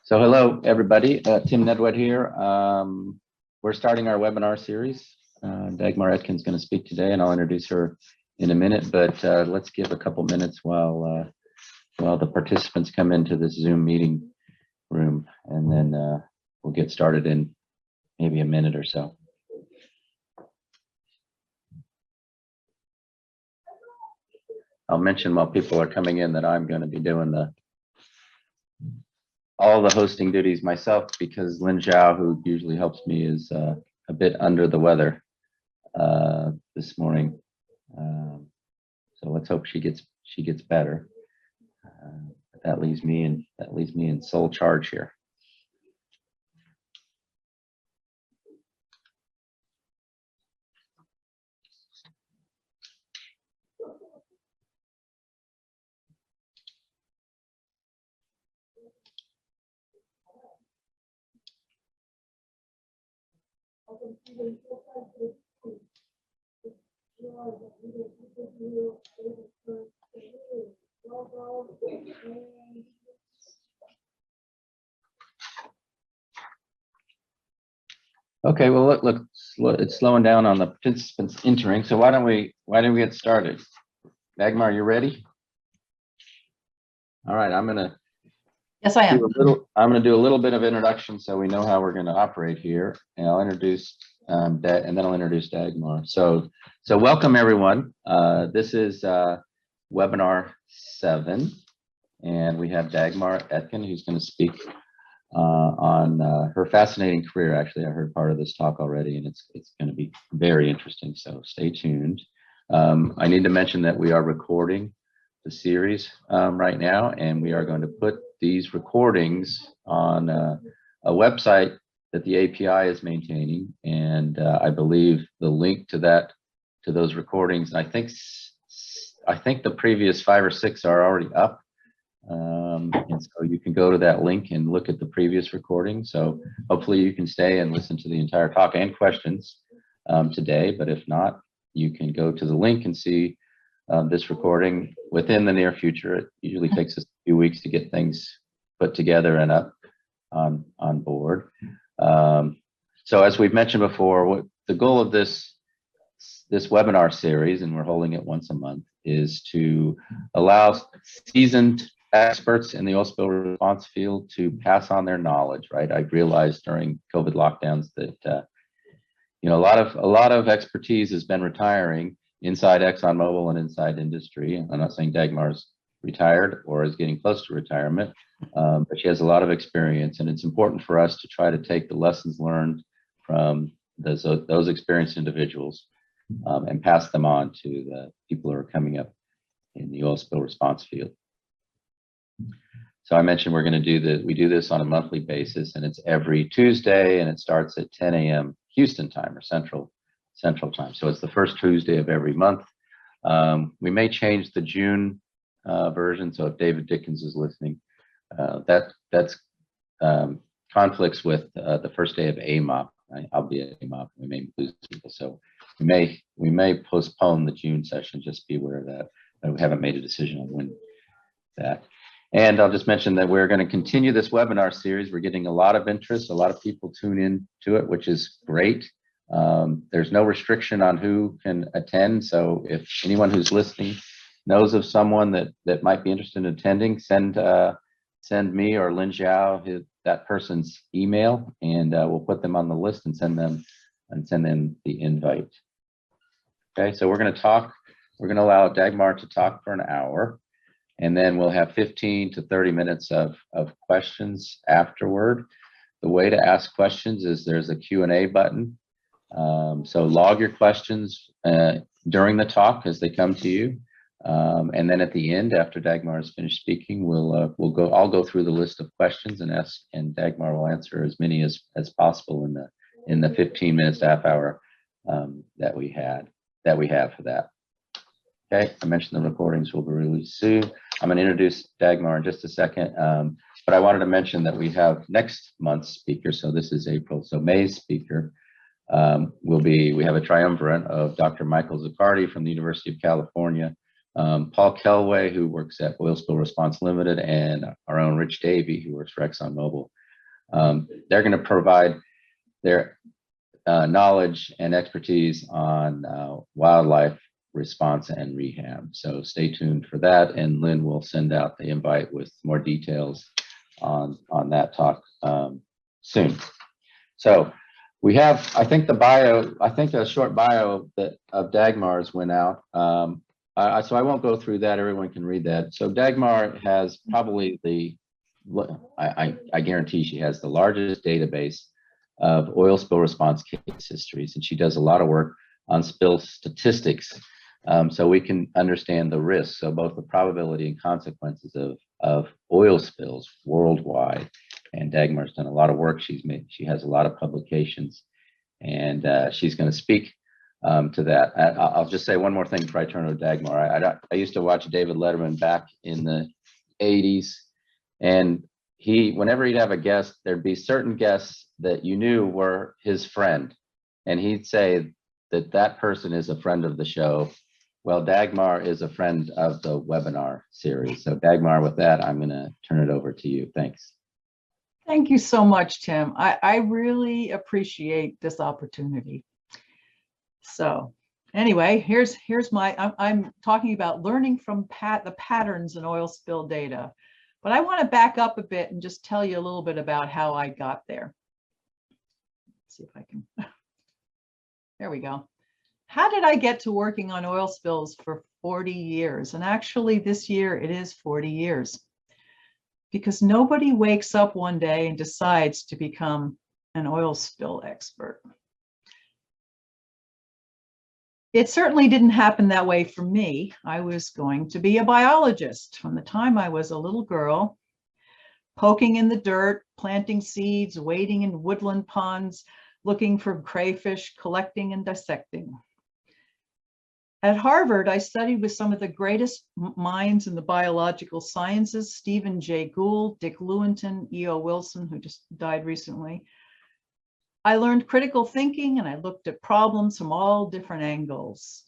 So hello, everybody. Tim Nedwed here. We're starting our webinar series. Dagmar Etkin is going to speak today, and I'll introduce her in a minute. But let's give a couple minutes while the participants come into this Zoom meeting room, and then we'll get started in maybe a minute or so. I'll mention while people are coming in that I'm going to be doing all the hosting duties myself because Lynn Zhao, who usually helps me, is a bit under the weather this morning. So let's hope she gets better. That leaves me in sole charge here. Okay, well, look, it's slowing down on the participants entering. So why don't we get started? Dagmar, you ready? All right, Yes, I am. I'm going to do a little bit of introduction so we know how we're going to operate here, and I'll introduce and then I'll introduce Dagmar. So welcome everyone. This is webinar 7, and we have Dagmar Etkin, who's going to speak on her fascinating career. Actually, I heard part of this talk already, and it's going to be very interesting. So stay tuned. I need to mention that we are recording the series right now, and we are going to put these recordings on a website that the API is maintaining, and I believe the link to those recordings, I think the previous 5 or 6 are already up, and so you can go to that link and look at the previous recording. So hopefully you can stay and listen to the entire talk and questions today, but if not, you can go to the link and see this recording within the near future. It usually takes us a few weeks to get things put together and up on board. So as we've mentioned before, what the goal of this webinar series, and we're holding it once a month, is to allow seasoned experts in the oil spill response field to pass on their knowledge. Right, I've realized during COVID lockdowns that a lot of expertise has been retiring inside ExxonMobil and inside industry. I'm not saying Dagmar's retired or is getting close to retirement, but she has a lot of experience, and it's important for us to try to take the lessons learned from those experienced individuals and pass them on to the people who are coming up in the oil spill response field. So I mentioned we're going to do we do this on a monthly basis, and it's every Tuesday, and it starts at 10 a.m. Houston time or Central time. So it's the first Tuesday of every month. We may change the June version. So if David Dickens is listening, that's conflicts with the first day of AMOP. I'll be at AMOP. We may lose people, so we may postpone the June session. Just be aware of that. But we haven't made a decision on when that. And I'll just mention that we're going to continue this webinar series. We're getting a lot of interest. A lot of people tune in to it, which is great. There's no restriction on who can attend. So if anyone who's listening knows of someone that might be interested in attending, send me or Lynn Zhao that person's email, and we'll put them on the list and send them the invite. Okay, so we're going to allow Dagmar to talk for an hour, and then we'll have 15 to 30 minutes of questions afterward. The way to ask questions is there's a Q&A button. So log your questions during the talk as they come to you, and then at the end, after Dagmar has finished speaking, I'll go through the list of questions and Dagmar will answer as many as possible in the 15 minutes to half hour that we have for that. Okay, I mentioned the recordings will be released soon. I'm going to introduce Dagmar in just a second, but I wanted to mention that we have next month's speaker. So this is April. So May's speaker we have a triumvirate of Dr. Michael Zaccardi from the University of California, Paul Kelway, who works at Oil Spill Response Limited, and our own Rich Davey, who works for ExxonMobil. They're going to provide their knowledge and expertise on wildlife response and rehab. So stay tuned for that, and Lynn will send out the invite with more details on that talk soon. So we have, I think a short bio of Dagmar's went out. So I won't go through that. Everyone can read that. So Dagmar has probably I guarantee she has the largest database of oil spill response case histories, and she does a lot of work on spill statistics, so we can understand the risks, so both the probability and consequences of oil spills worldwide. And Dagmar's done a lot of work. She has a lot of publications, and she's going to speak to that. I'll just say one more thing before I turn to Dagmar. I used to watch David Letterman back in the 80s, and whenever he'd have a guest, there'd be certain guests that you knew were his friend, and he'd say that person is a friend of the show. Well, Dagmar is a friend of the webinar series. So Dagmar, with that, I'm going to turn it over to you. Thanks. Thank you so much, Tim. I really appreciate this opportunity. So anyway, here's I'm talking about learning from the patterns in oil spill data. But I want to back up a bit and just tell you a little bit about how I got there. Let's see if I can. There we go. How did I get to working on oil spills for 40 years? And actually this year it is 40 years. Because nobody wakes up one day and decides to become an oil spill expert. It certainly didn't happen that way for me. I was going to be a biologist from the time I was a little girl, poking in the dirt, planting seeds, wading in woodland ponds, looking for crayfish, collecting and dissecting. At Harvard, I studied with some of the greatest minds in the biological sciences, Stephen Jay Gould, Dick Lewontin, E.O. Wilson, who just died recently. I learned critical thinking, and I looked at problems from all different angles.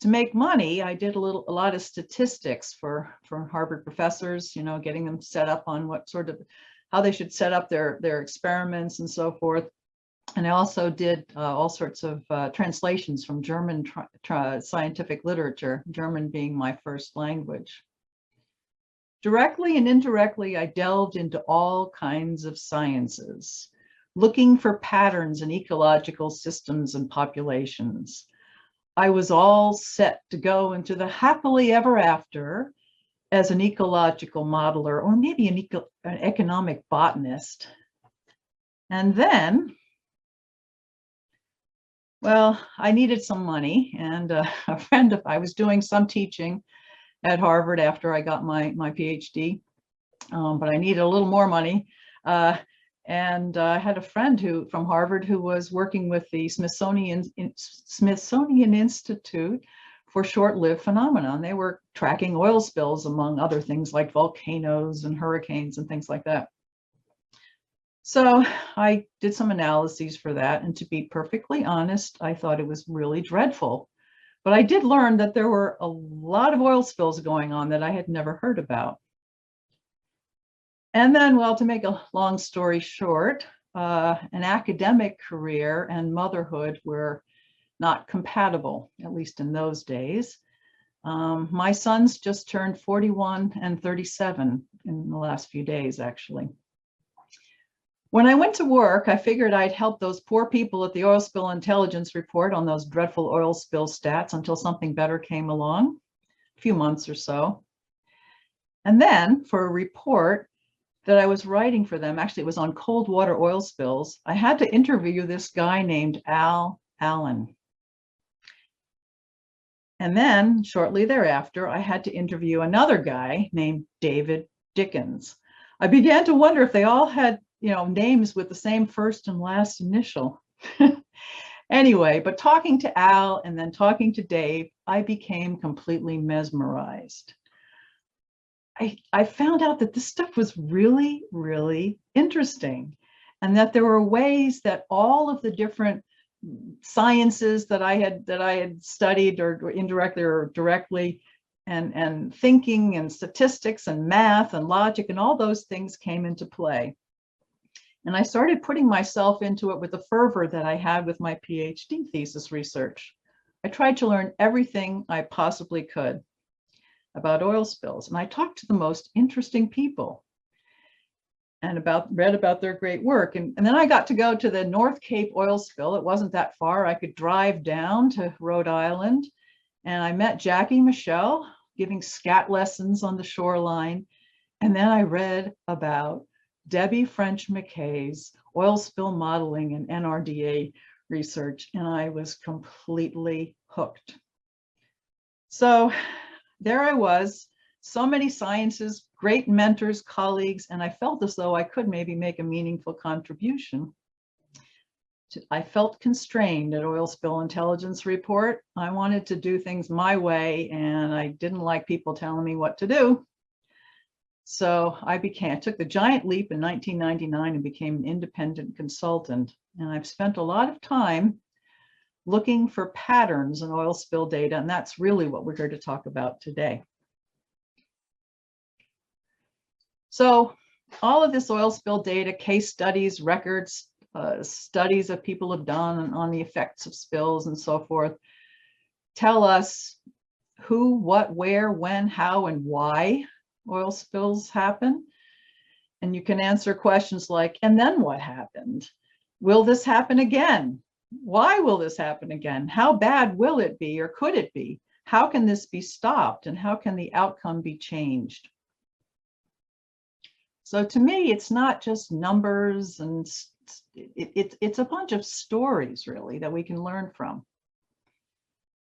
To make money, I did a lot of statistics for Harvard professors, getting them set up on how they should set up their experiments and so forth. And I also did all sorts of translations from German scientific literature, German being my first language. Directly and indirectly, I delved into all kinds of sciences, looking for patterns in ecological systems and populations. I was all set to go into the happily ever after as an ecological modeler, or maybe an economic botanist. And then, well, I needed some money, and I was doing some teaching at Harvard after I got my PhD, but I needed a little more money. And I had a friend from Harvard who was working with the Smithsonian Institute for short-lived phenomena. They were tracking oil spills, among other things like volcanoes and hurricanes and things like that. So I did some analyses for that, and to be perfectly honest, I thought it was really dreadful. But I did learn that there were a lot of oil spills going on that I had never heard about. And then, well, to make a long story short, an academic career and motherhood were not compatible, at least in those days. My sons just turned 41 and 37 in the last few days, actually. When I went to work, I figured I'd help those poor people at the Oil Spill Intelligence Report on those dreadful oil spill stats until something better came along, a few months or so. And then for a report that I was writing for them, actually it was on cold water oil spills, I had to interview this guy named Al Allen. And then shortly thereafter, I had to interview another guy named David Dickens. I began to wonder if they all had, names with the same first and last initial. Anyway, but talking to Al and then talking to Dave, I became completely mesmerized. I found out that this stuff was really, really interesting, and that there were ways that all of the different sciences that I had studied, or indirectly or directly, and thinking and statistics and math and logic and all those things came into play. And I started putting myself into it with the fervor that I had with my PhD thesis research. I tried to learn everything I possibly could about oil spills, and I talked to the most interesting people and read about their great work. And then I got to go to the North Cape oil spill. It wasn't that far. I could drive down to Rhode Island, and I met Jackie Michelle giving scat lessons on the shoreline. And then I read about Debbie French McKay's oil spill modeling and NRDA research, and I was completely hooked. So there I was, so many sciences, great mentors, colleagues, and I felt as though I could maybe make a meaningful contribution. I felt constrained at Oil Spill Intelligence Report. I wanted to do things my way, and I didn't like people telling me what to do. So I took the giant leap in 1999 and became an independent consultant. And I've spent a lot of time looking for patterns in oil spill data, and that's really what we're here to talk about today. So all of this oil spill data, case studies, records, studies that people have done on the effects of spills and so forth, tell us who, what, where, when, how, and why oil spills happen. And you can answer questions like, and then what happened? Will this happen again? Why will this happen again? How bad will it be, or could it be? How can this be stopped, and how can the outcome be changed? So to me, it's not just numbers, and it's a bunch of stories, really, that we can learn from.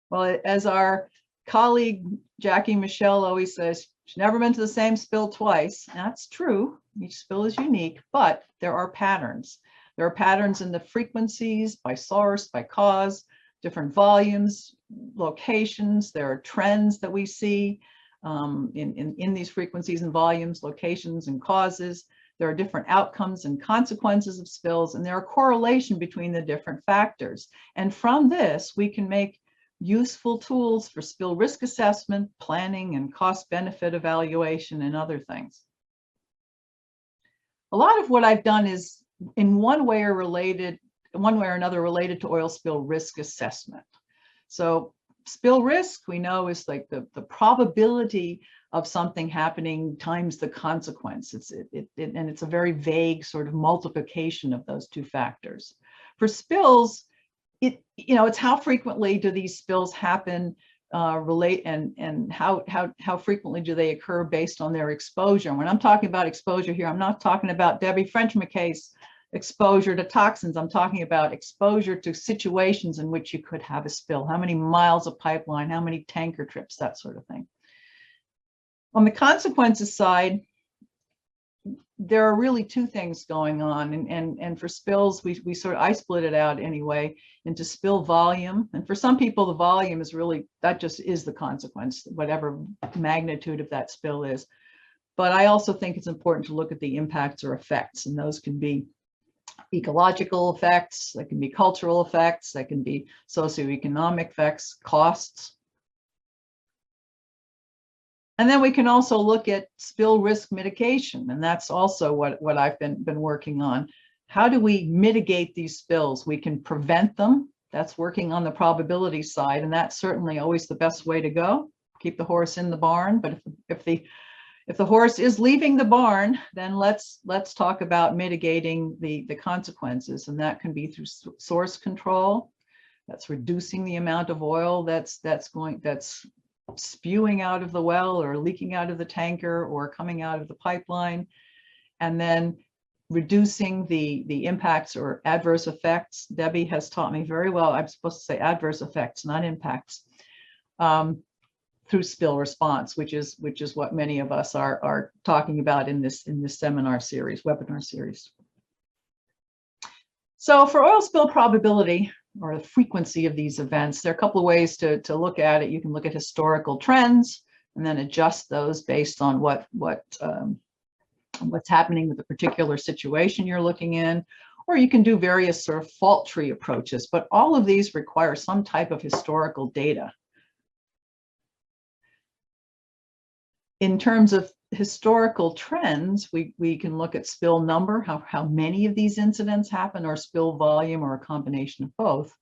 Well, as our colleague Jackie Michelle always says, she's never been to the same spill twice. That's true. Each spill is unique, but there are patterns. There are patterns in the frequencies, by source, by cause, different volumes, locations. There are trends that we see in these frequencies and volumes, locations and causes. There are different outcomes and consequences of spills, and there are correlation between the different factors. And from this, we can make useful tools for spill risk assessment, planning, and cost-benefit evaluation, and other things. A lot of what I've done is in one way or another related to oil spill risk assessment. So spill risk, we know, is like the probability of something happening times the consequence. And it's a very vague sort of multiplication of those two factors. For spills, it's how frequently do these spills happen, and how frequently do they occur based on their exposure. And when I'm talking about exposure here, I'm not talking about Debbie French McKay's exposure to toxins. I'm talking about exposure to situations in which you could have a spill. How many miles of pipeline, how many tanker trips, that sort of thing. On the consequences side, there are really two things going on, and for spills, I split it out anyway into spill volume. And for some people, the volume is really, that just is the consequence, whatever magnitude of that spill is. But I also think it's important to look at the impacts or effects, and those can be ecological effects, that can be cultural effects, that can be socioeconomic effects, costs. And then we can also look at spill risk mitigation, and that's also what I've been working on. How do we mitigate these spills? We can prevent them. That's working on the probability side, and that's certainly always the best way to go. Keep the horse in the barn, but if the horse is leaving the barn, then let's talk about mitigating the consequences, and that can be through source control. That's reducing the amount of oil that's spewing out of the well, or leaking out of the tanker, or coming out of the pipeline, and then reducing the impacts or adverse effects. Debbie has taught me very well, I'm supposed to say adverse effects, not impacts, through spill response, which is what many of us are talking about in this seminar series, webinar series. So for oil spill probability, or the frequency of these events, there are a couple of ways to look at it. You can look at historical trends and then adjust those based on what's happening with the particular situation you're looking in. or you can do various sort of fault tree approaches, but all of these require some type of historical data. In terms of historical trends, we can look at spill number, how many of these incidents happen, or spill volume, or a combination of both.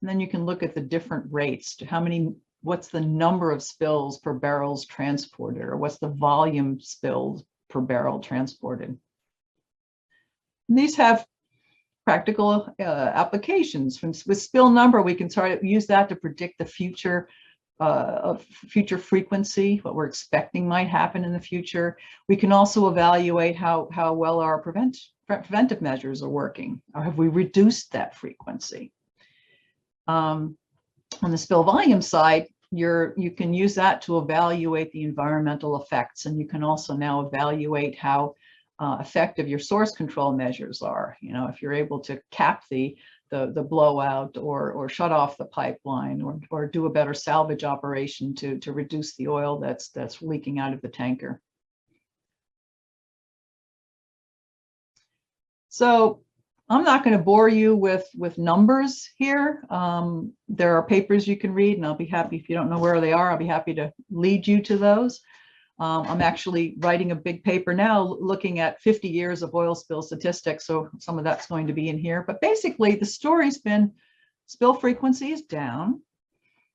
And then you can look at the different rates, to how many, what's the number of spills per barrels transported, or what's the volume spilled per barrel transported. And these have practical applications. With spill number, we can sort of use that to predict the future of future frequency, what we're expecting might happen in the future. We can also evaluate how well our preventive measures are working, or have we reduced that frequency. On the spill volume side, you can use that to evaluate the environmental effects, and you can also now evaluate how effective your source control measures are. You know, if you're able to cap the blowout, or shut off the pipeline, or do a better salvage operation to reduce the oil that's leaking out of the tanker. So I'm not going to bore you with numbers here. There are papers you can read, and I'll be happy, if you don't know where they are, I'll be happy to lead you to those. I'm actually writing a big paper now looking at 50 years of oil spill statistics, so some of that's going to be in here. But basically, the story's been spill frequency is down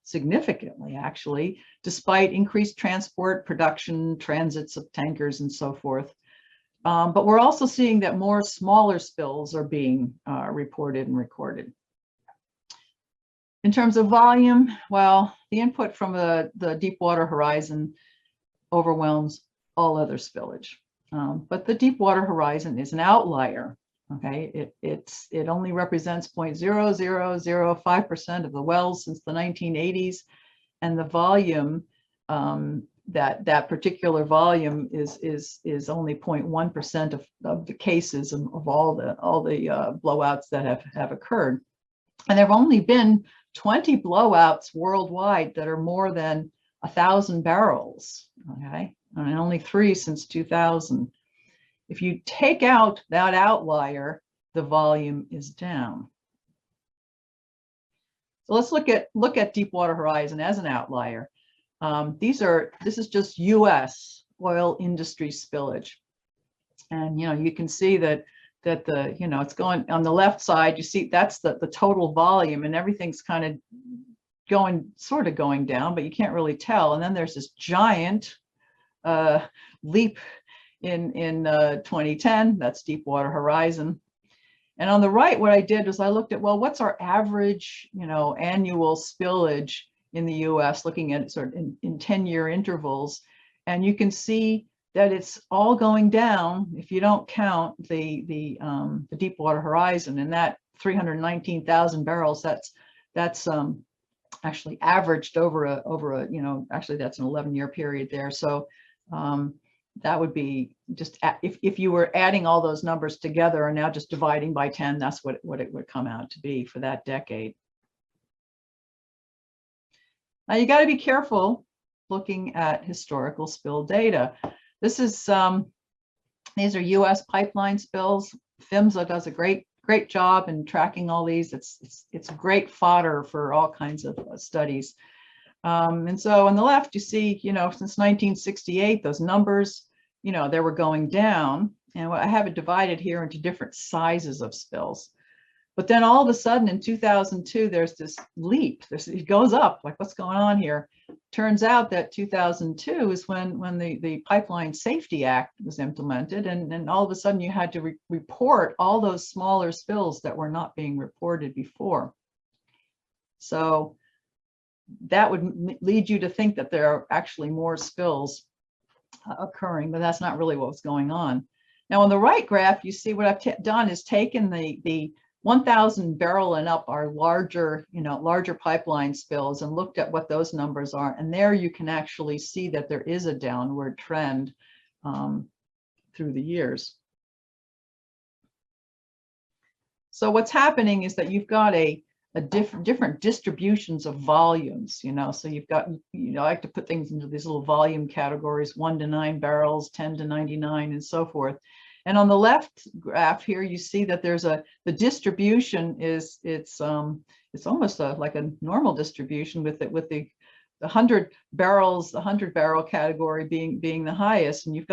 significantly, actually, despite increased transport, production, transits of tankers, and so forth. But we're also seeing that more smaller spills are being reported and recorded. In terms of volume, well, the input from the Deepwater Horizon overwhelms all other spillage. But the Deepwater Horizon is an outlier. Okay, it only represents 0.0005% of the wells since the 1980s, and the volume, that particular volume is only 0.1% of the cases of all the blowouts that have occurred. And there have only been 20 blowouts worldwide that are more than 1,000 barrels, okay, and only 3 since 2000. If you take out that outlier, the volume is down. So let's look at Deepwater Horizon as an outlier. This is just U.S. oil industry spillage, and you can see that it's going on the left side. You see that's the total volume, and everything's kind of sort of going down, but you can't really tell. And then there's this giant leap in 2010. That's Deepwater Horizon. And on the right, what I did was I looked at, well, what's our average annual spillage in the US, looking at it sort of in 10-year intervals. And you can see that it's all going down if you don't count the Deepwater Horizon, and that 319,000 barrels, that's actually averaged over a actually that's an 11-year period there. So that would be just, if you were adding all those numbers together and now just dividing by 10, that's what it would come out to be for that decade. Now you got to be careful looking at historical spill data. This is these are US pipeline spills. PHMSA does a great job in tracking all these. It's great fodder for all kinds of studies. And so on the left, you see, since 1968, those numbers, they were going down. And I have it divided here into different sizes of spills. But then all of a sudden in 2002, there's this leap. It goes up, like, what's going on here? Turns out that 2002 is when the Pipeline Safety Act was implemented, and all of a sudden you had to report all those smaller spills that were not being reported before. So that would lead you to think that there are actually more spills occurring, but that's not really what's going on. Now on the right graph, you see what I've done is taken the 1,000 barrel and up are larger pipeline spills, and looked at what those numbers are. And there you can actually see that there is a downward trend through the years. So what's happening is that you've got different distributions of volumes, so you've got, I like to put things into these little volume categories, 1 to 9 barrels, 10 to 99, and so forth. And on the left graph here, you see that there's the distribution is, it's almost like a normal distribution with the 100 barrels, the 100 barrel category being the highest, and you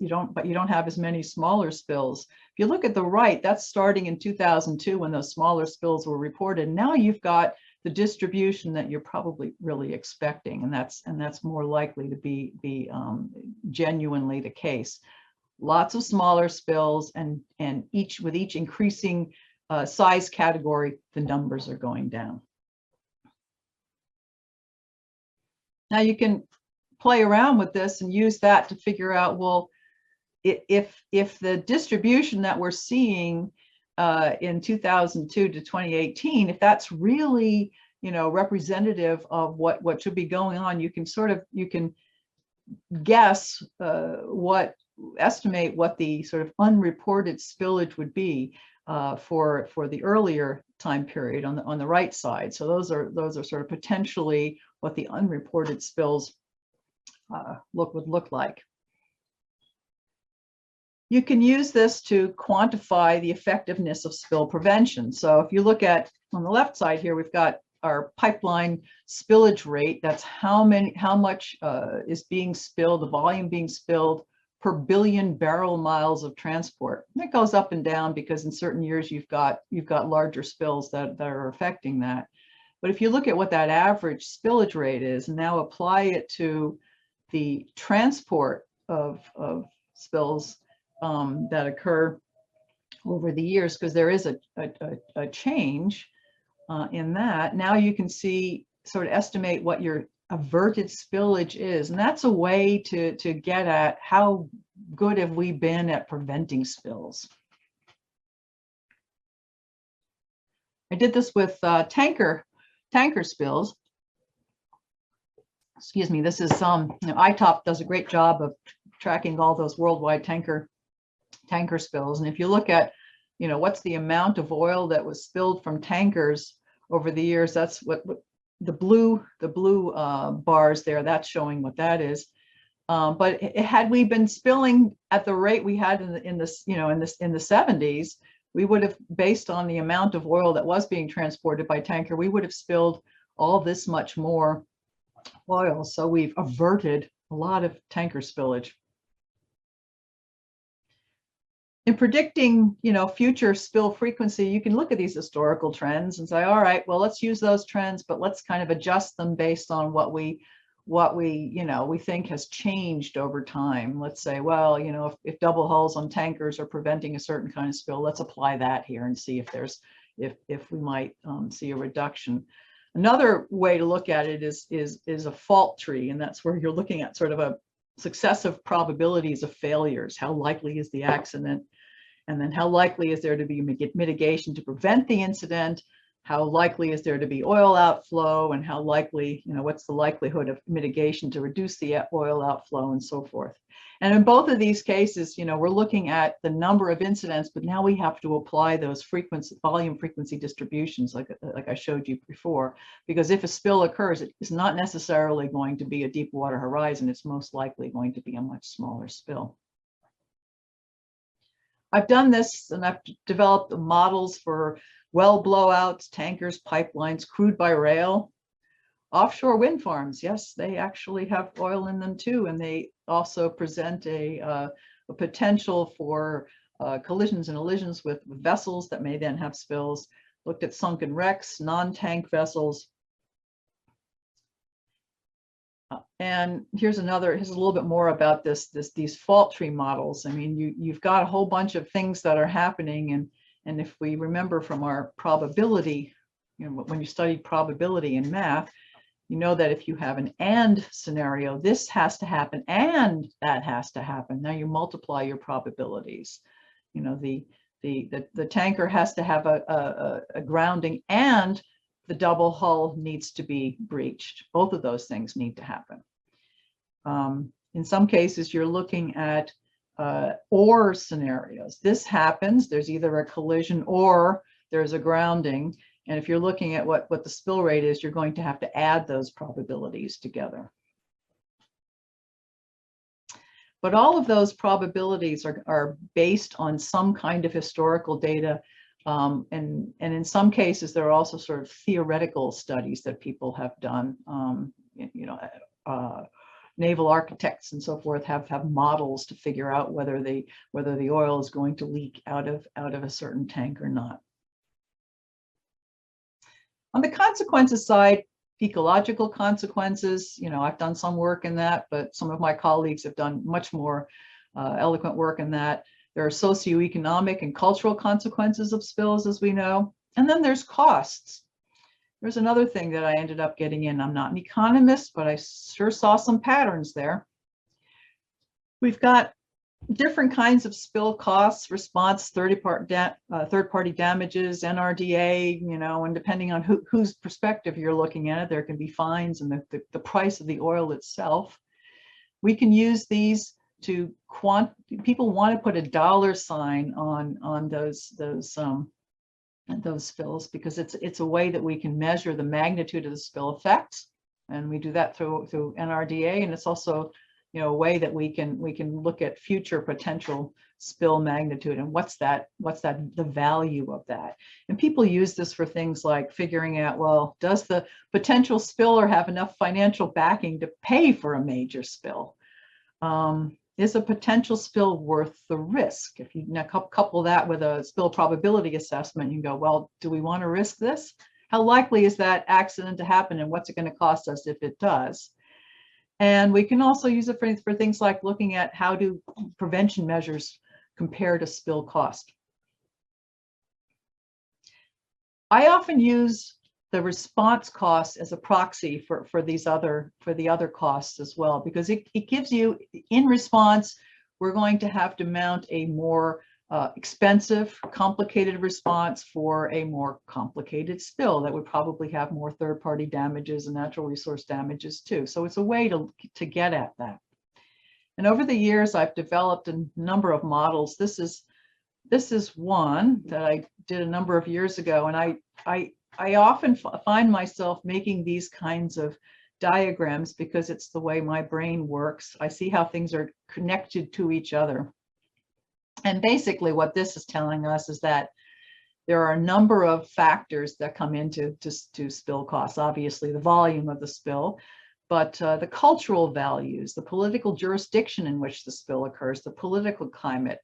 don't have as many smaller spills. If you look at the right, that's starting in 2002 when those smaller spills were reported. Now you've got the distribution that you're probably really expecting, and that's more likely to be genuinely the case. Lots of smaller spills, and with each increasing size category, the numbers are going down. Now you can play around with this and use that to figure out, well, if the distribution that we're seeing in 2002 to 2018, if that's really, you know, representative of what should be going on, you can guess estimate what the sort of unreported spillage would be for the earlier time period on the right side. So those are sort of potentially what the unreported spills would look like. You can use this to quantify the effectiveness of spill prevention. So if you look at on the left side here, we've got our pipeline spillage rate. That's how much is being spilled, the volume being spilled per billion barrel miles of transport. And it goes up and down because in certain years you've got larger spills that are affecting that. But if you look at what that average spillage rate is and now apply it to the transport of spills that occur over the years, because there is a change in that, now you can sort of estimate what your averted spillage is, and that's a way to get at how good have we been at preventing spills. I did this with tanker spills. Excuse me. This is ITOP does a great job of tracking all those worldwide tanker spills, and if you look at, you know, what's the amount of oil that was spilled from tankers over the years, that's what the blue bars there, that's showing what that is. But had we been spilling at the rate we had in the 70s, we would have, based on the amount of oil that was being transported by tanker, we would have spilled all this much more oil. So we've averted a lot of tanker spillage. In predicting, you know, future spill frequency, you can look at these historical trends and say, all right, well, let's use those trends, but let's kind of adjust them based on what we think has changed over time. Let's say, well, you know, if double hulls on tankers are preventing a certain kind of spill, let's apply that here and see if we might see a reduction. Another way to look at it is a fault tree, and that's where you're looking at sort of a successive probabilities of failures. How likely is the accident? And then how likely is there to be mitigation to prevent the incident? How likely is there to be oil outflow? And how likely, you know, what's the likelihood of mitigation to reduce the oil outflow and so forth? And in both of these cases, you know, we're looking at the number of incidents, but now we have to apply those volume frequency distributions like I showed you before, because if a spill occurs, it is not necessarily going to be a deep water horizon. It's most likely going to be a much smaller spill. I've done this and I've developed models for well blowouts, tankers, pipelines, crude by rail, offshore wind farms. Yes, they actually have oil in them too, and they also present a potential for collisions and elisions with vessels that may then have spills. Looked at sunken wrecks, non-tank vessels. And here's a little bit more about these fault tree models. I mean, you've got a whole bunch of things that are happening, and if we remember from our probability, you know, when you studied probability in math, you know that if you have an and scenario, this has to happen and that has to happen. Now you multiply your probabilities. You know, the tanker has to have a grounding and the double hull needs to be breached. Both of those things need to happen. In some cases, you're looking at or scenarios. This happens, there's either a collision or there's a grounding. And if you're looking at what the spill rate is, you're going to have to add those probabilities together. But all of those probabilities are based on some kind of historical data. And in some cases, there are also sort of theoretical studies that people have done. Naval architects and so forth have models to figure out whether the oil is going to leak out of a certain tank or not. On the consequences side, ecological consequences, I've done some work in that, but some of my colleagues have done much more eloquent work in that. There are socioeconomic and cultural consequences of spills, as we know. And then there's costs. There's another thing that I ended up getting in. I'm not an economist, but I sure saw some patterns there. We've got different kinds of spill costs, response, third-party damages, NRDA, and depending on whose perspective you're looking at it, there can be fines and the price of the oil itself. We can use these to people want to put a dollar sign on those spills because it's a way that we can measure the magnitude of the spill effects, and we do that through NRDA, and it's also a way that we can look at future potential spill magnitude and what's the value of that. And people use this for things like figuring out, well, does the potential spiller have enough financial backing to pay for a major spill? Is a potential spill worth the risk? If you couple that with a spill probability assessment, you go, well, do we want to risk this? How likely is that accident to happen, and what's it going to cost us if it does? And we can also use it for things like looking at how do prevention measures compare to spill cost. I often use the response cost as a proxy for the other costs as well, because it gives you, in response, we're going to have to mount a more expensive, complicated response for a more complicated spill that would probably have more third-party damages and natural resource damages too. So it's a way to get at that. And over the years, I've developed a number of models. This is one that I did a number of years ago, and I often find myself making these kinds of diagrams because it's the way my brain works. I see how things are connected to each other. And basically what this is telling us is that there are a number of factors that come into spill costs. Obviously, the volume of the spill, but the cultural values, the political jurisdiction in which the spill occurs, the political climate,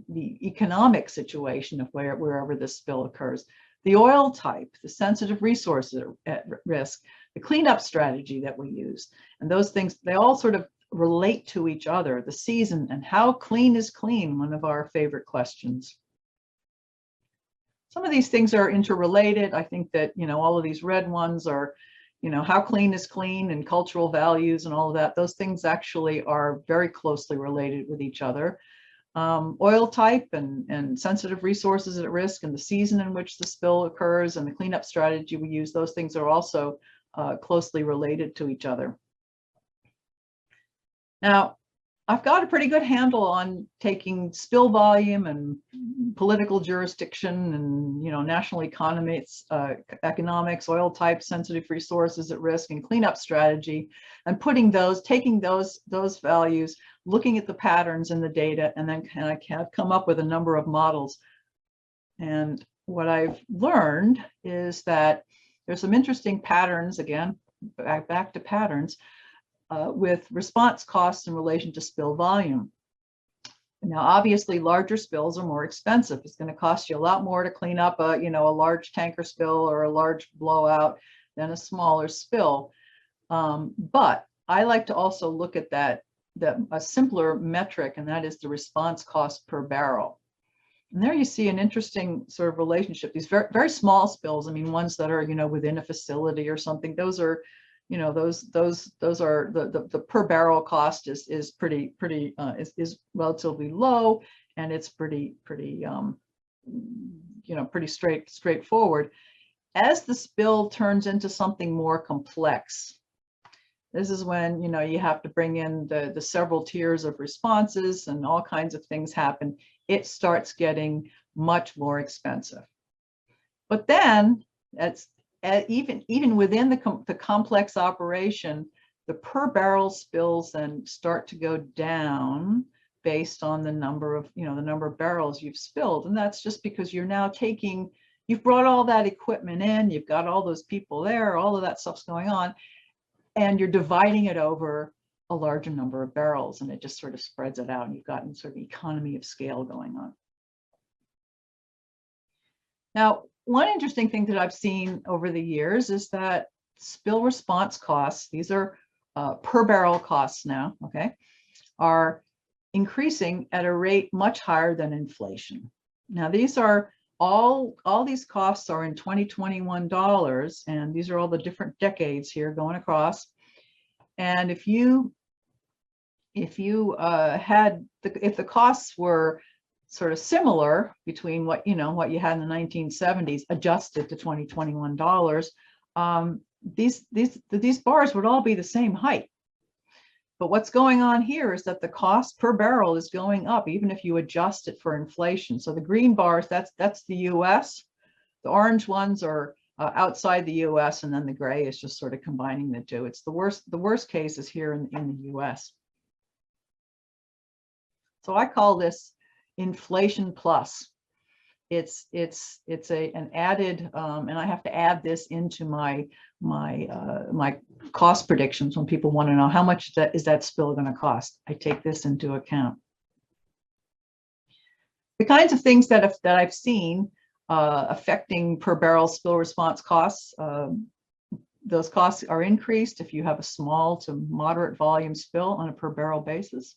the economic situation of wherever this spill occurs, the oil type, the sensitive resources at risk, the cleanup strategy that we use, and those things, they all sort of relate to each other. The season and how clean is clean, one of our favorite questions. Some of these things are interrelated. I think that, all of these red ones are, how clean is clean and cultural values and all of that. Those things actually are very closely related with each other. Oil type and sensitive resources at risk and the season in which the spill occurs and the cleanup strategy we use, those things are also closely related to each other. Now, I've got a pretty good handle on taking spill volume and political jurisdiction and national economics, oil type, sensitive resources at risk, and cleanup strategy, and taking those values, looking at the patterns in the data, and then kind of come up with a number of models. And what I've learned is that there's some interesting patterns, again, back to patterns, with response costs in relation to spill volume. Now, obviously, larger spills are more expensive. It's going to cost you a lot more to clean up a large tanker spill or a large blowout than a smaller spill. But I like to also look at a simpler metric, and that is the response cost per barrel. And there you see an interesting sort of relationship. These very, very small spills, I mean, ones that are within a facility or something, those are those are the per barrel cost is relatively low, and it's pretty straightforward. As the spill turns into something more complex, this is when you have to bring in the several tiers of responses and all kinds of things happen. It starts getting much more expensive. But then even within the complex operation, the per barrel spills then start to go down based on the number of, the number of barrels you've spilled. And that's just because you're now you've brought all that equipment in, you've got all those people there, all of that stuff's going on, and you're dividing it over a larger number of barrels, and it just sort of spreads it out, and you've gotten sort of economy of scale going on. Now, one interesting thing that I've seen over the years is that spill response costs, these are per barrel costs now, okay, are increasing at a rate much higher than inflation. Now, these are all these costs are in 2021 dollars, and these are all the different decades here going across. And if the costs were sort of similar between what you had in the 1970s adjusted to 2021 dollars, these bars would all be the same height. But what's going on here is that the cost per barrel is going up, even if you adjust it for inflation. So the green bars, that's the US. The orange ones are outside the US, and then the gray is just sort of combining the two. It's the worst case is here in the US. So I call this inflation plus. It's an added, and I have to add this into my cost predictions when people want to know how much is that spill going to cost. I take this into account. The kinds of things that I've seen affecting per barrel spill response costs, those costs are increased if you have a small to moderate volume spill on a per barrel basis.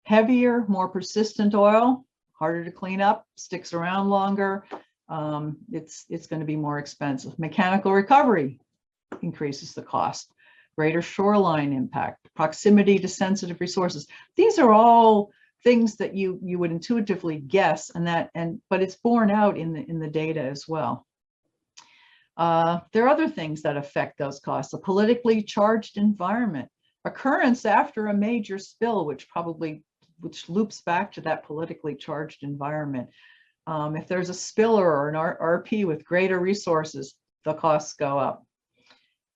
Heavier, more persistent oil, harder to clean up, sticks around longer. It's going to be more expensive. Mechanical recovery increases the cost. Greater shoreline impact, proximity to sensitive resources. These are all things that you would intuitively guess, but it's borne out in the data as well. There are other things that affect those costs. A politically charged environment, occurrence after a major spill, which loops back to that politically charged environment. If there's a spiller or an RP with greater resources, the costs go up.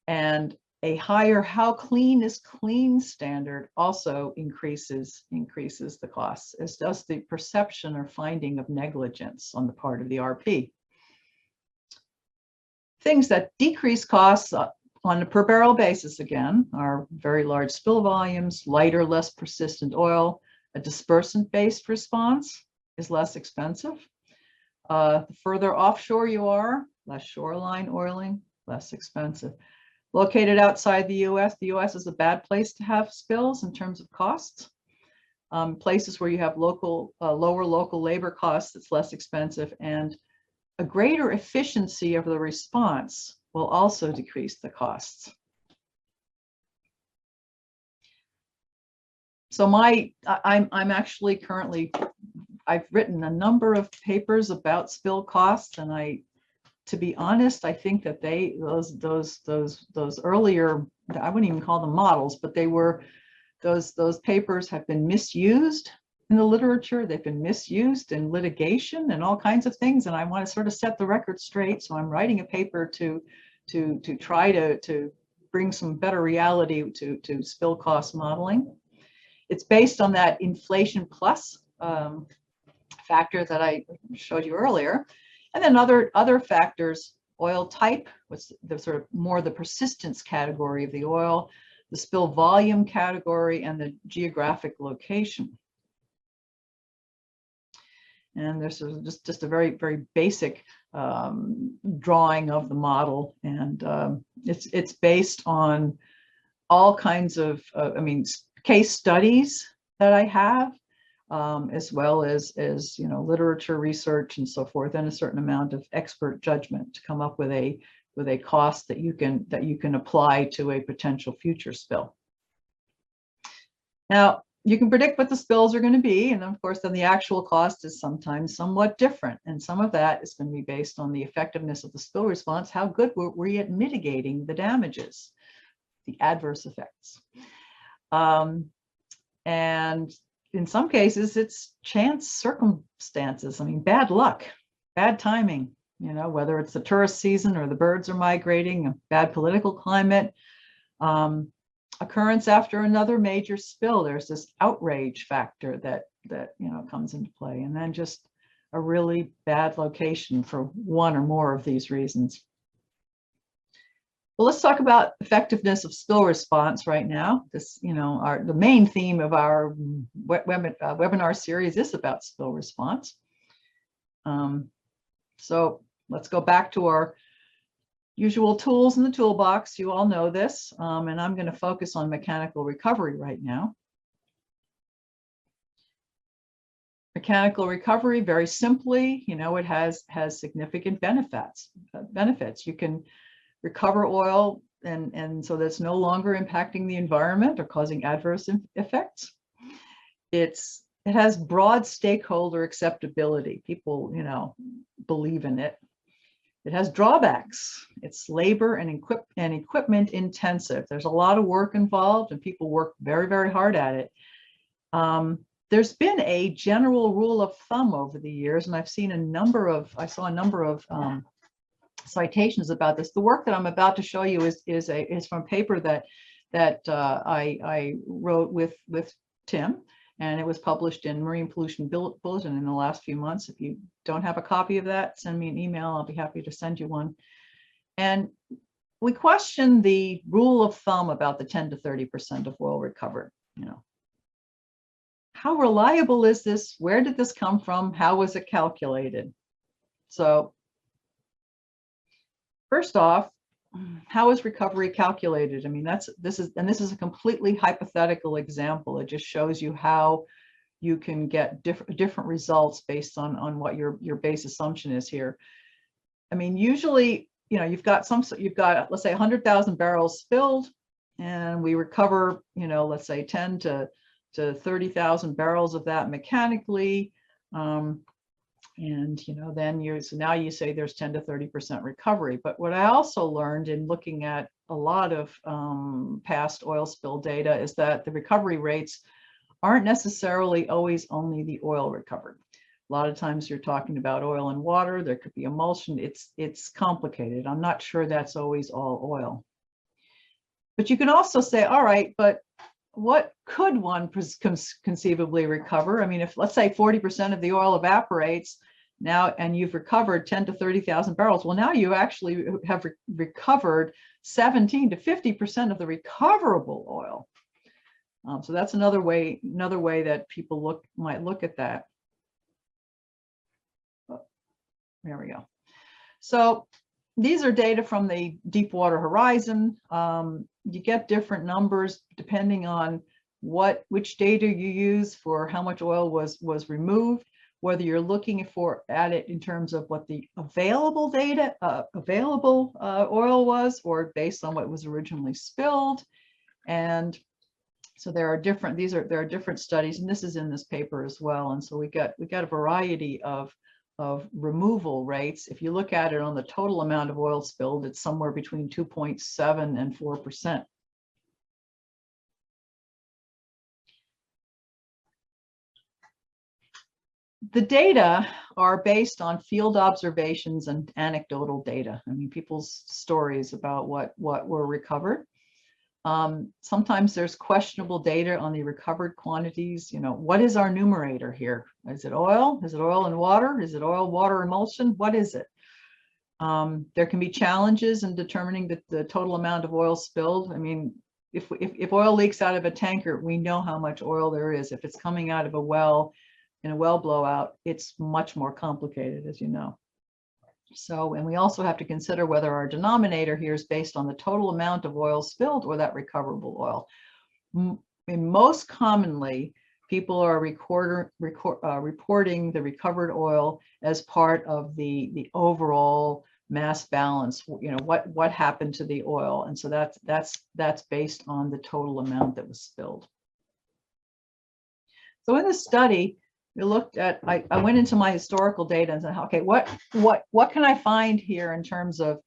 And a higher how clean is clean standard also increases the costs, as does the perception or finding of negligence on the part of the RP. Things that decrease costs on a per barrel basis, again, are very large spill volumes, lighter, less persistent oil. A dispersant-based response is less expensive. The further offshore you are, less shoreline oiling, less expensive. Located outside the US is a bad place to have spills in terms of costs. Places where you have lower local labor costs, it's less expensive, and a greater efficiency of the response will also decrease the costs. So I'm actually currently, I've written a number of papers about spill costs, and to be honest, I think that those earlier, I wouldn't even call them models, but those papers have been misused in the literature. They've been misused in litigation and all kinds of things, and I want to sort of set the record straight. So I'm writing a paper to try to bring some better reality to spill cost modeling. It's based on that inflation plus factor that I showed you earlier. And then other factors, oil type, what's the sort of more the persistence category of the oil, the spill volume category, and the geographic location. And there's just a very, very basic drawing of the model. And it's based on all kinds of, case studies that I have, as well as literature research and so forth, and a certain amount of expert judgment to come up with a cost that you can apply to a potential future spill. Now, you can predict what the spills are going to be, and of course then the actual cost is sometimes somewhat different, and some of that is going to be based on the effectiveness of the spill response. How good were we at mitigating the damages, the adverse effects? And in some cases, it's chance circumstances. Bad luck, bad timing, whether it's the tourist season or the birds are migrating, a bad political climate, Occurrence after another major spill, there's this outrage factor that comes into play, and then just a really bad location for one or more of these reasons. Well, let's talk about effectiveness of spill response right now. This, the main theme of our webinar series is about spill response. So let's go back to our usual tools in the toolbox. You all know this, and I'm going to focus on mechanical recovery right now. Mechanical recovery, very simply, it has significant benefits. You can recover oil and so that's no longer impacting the environment or causing adverse effects. It has broad stakeholder acceptability. People, believe in it. It has drawbacks. It's labor and equipment intensive. There's a lot of work involved and people work very, very hard at it. There's been a general rule of thumb over the years, and I saw a number of citations about this. The work that I'm about to show you is from a paper that I wrote with Tim, and it was published in Marine Pollution Bulletin in the last few months. If you don't have a copy of that, send me an email. I'll be happy to send you one. And we question the rule of thumb about the 10 to 30% of oil recovered. How reliable is this? Where did this come from? How was it calculated? So first off, how is recovery calculated? I mean, this is a completely hypothetical example. It just shows you how you can get different results based on what your base assumption is here. I mean, usually, you've got let's say 100,000 barrels spilled, and we recover, let's say 10 to 30,000 barrels of that mechanically. And then so now you say there's 10 to 30% recovery. But what I also learned in looking at a lot of past oil spill data is that the recovery rates aren't necessarily always only the oil recovered. A lot of times you're talking about oil and water. There could be emulsion. It's complicated. I'm not sure that's always all oil. But you can also say, all right, but what could one conceivably recover? I mean, if let's say 40% of the oil evaporates now and you've recovered 10 to 30,000 barrels, well, now you actually have recovered 17 to 50% of the recoverable oil. So that's another way that people might look at that. Oh, there we go. So these are data from the Deepwater Horizon. You get different numbers depending on which data you use for how much oil was removed, whether you're looking at it in terms of what the available oil was, or based on what was originally spilled. And so there are different studies, and this is in this paper as well. And so we got a variety of removal rates. If you look at it on the total amount of oil spilled, it's somewhere between 2.7 and 4%. The data are based on field observations and anecdotal data. I mean, people's stories about what were recovered. Sometimes there's questionable data on the recovered quantities. What is our numerator here? Is it oil? Is it oil and water? Is it oil, water, emulsion? What is it? There can be challenges in determining the total amount of oil spilled. I mean, if oil leaks out of a tanker, we know how much oil there is. If it's coming out of a well in a well blowout, it's much more complicated, as you know. So, and we also have to consider whether our denominator here is based on the total amount of oil spilled or that recoverable oil. Most commonly, people are reporting the recovered oil as part of the overall mass balance. What happened to the oil, and so that's based on the total amount that was spilled. So in this study, we looked at, I went into my historical data and said, okay, what can I find here in terms of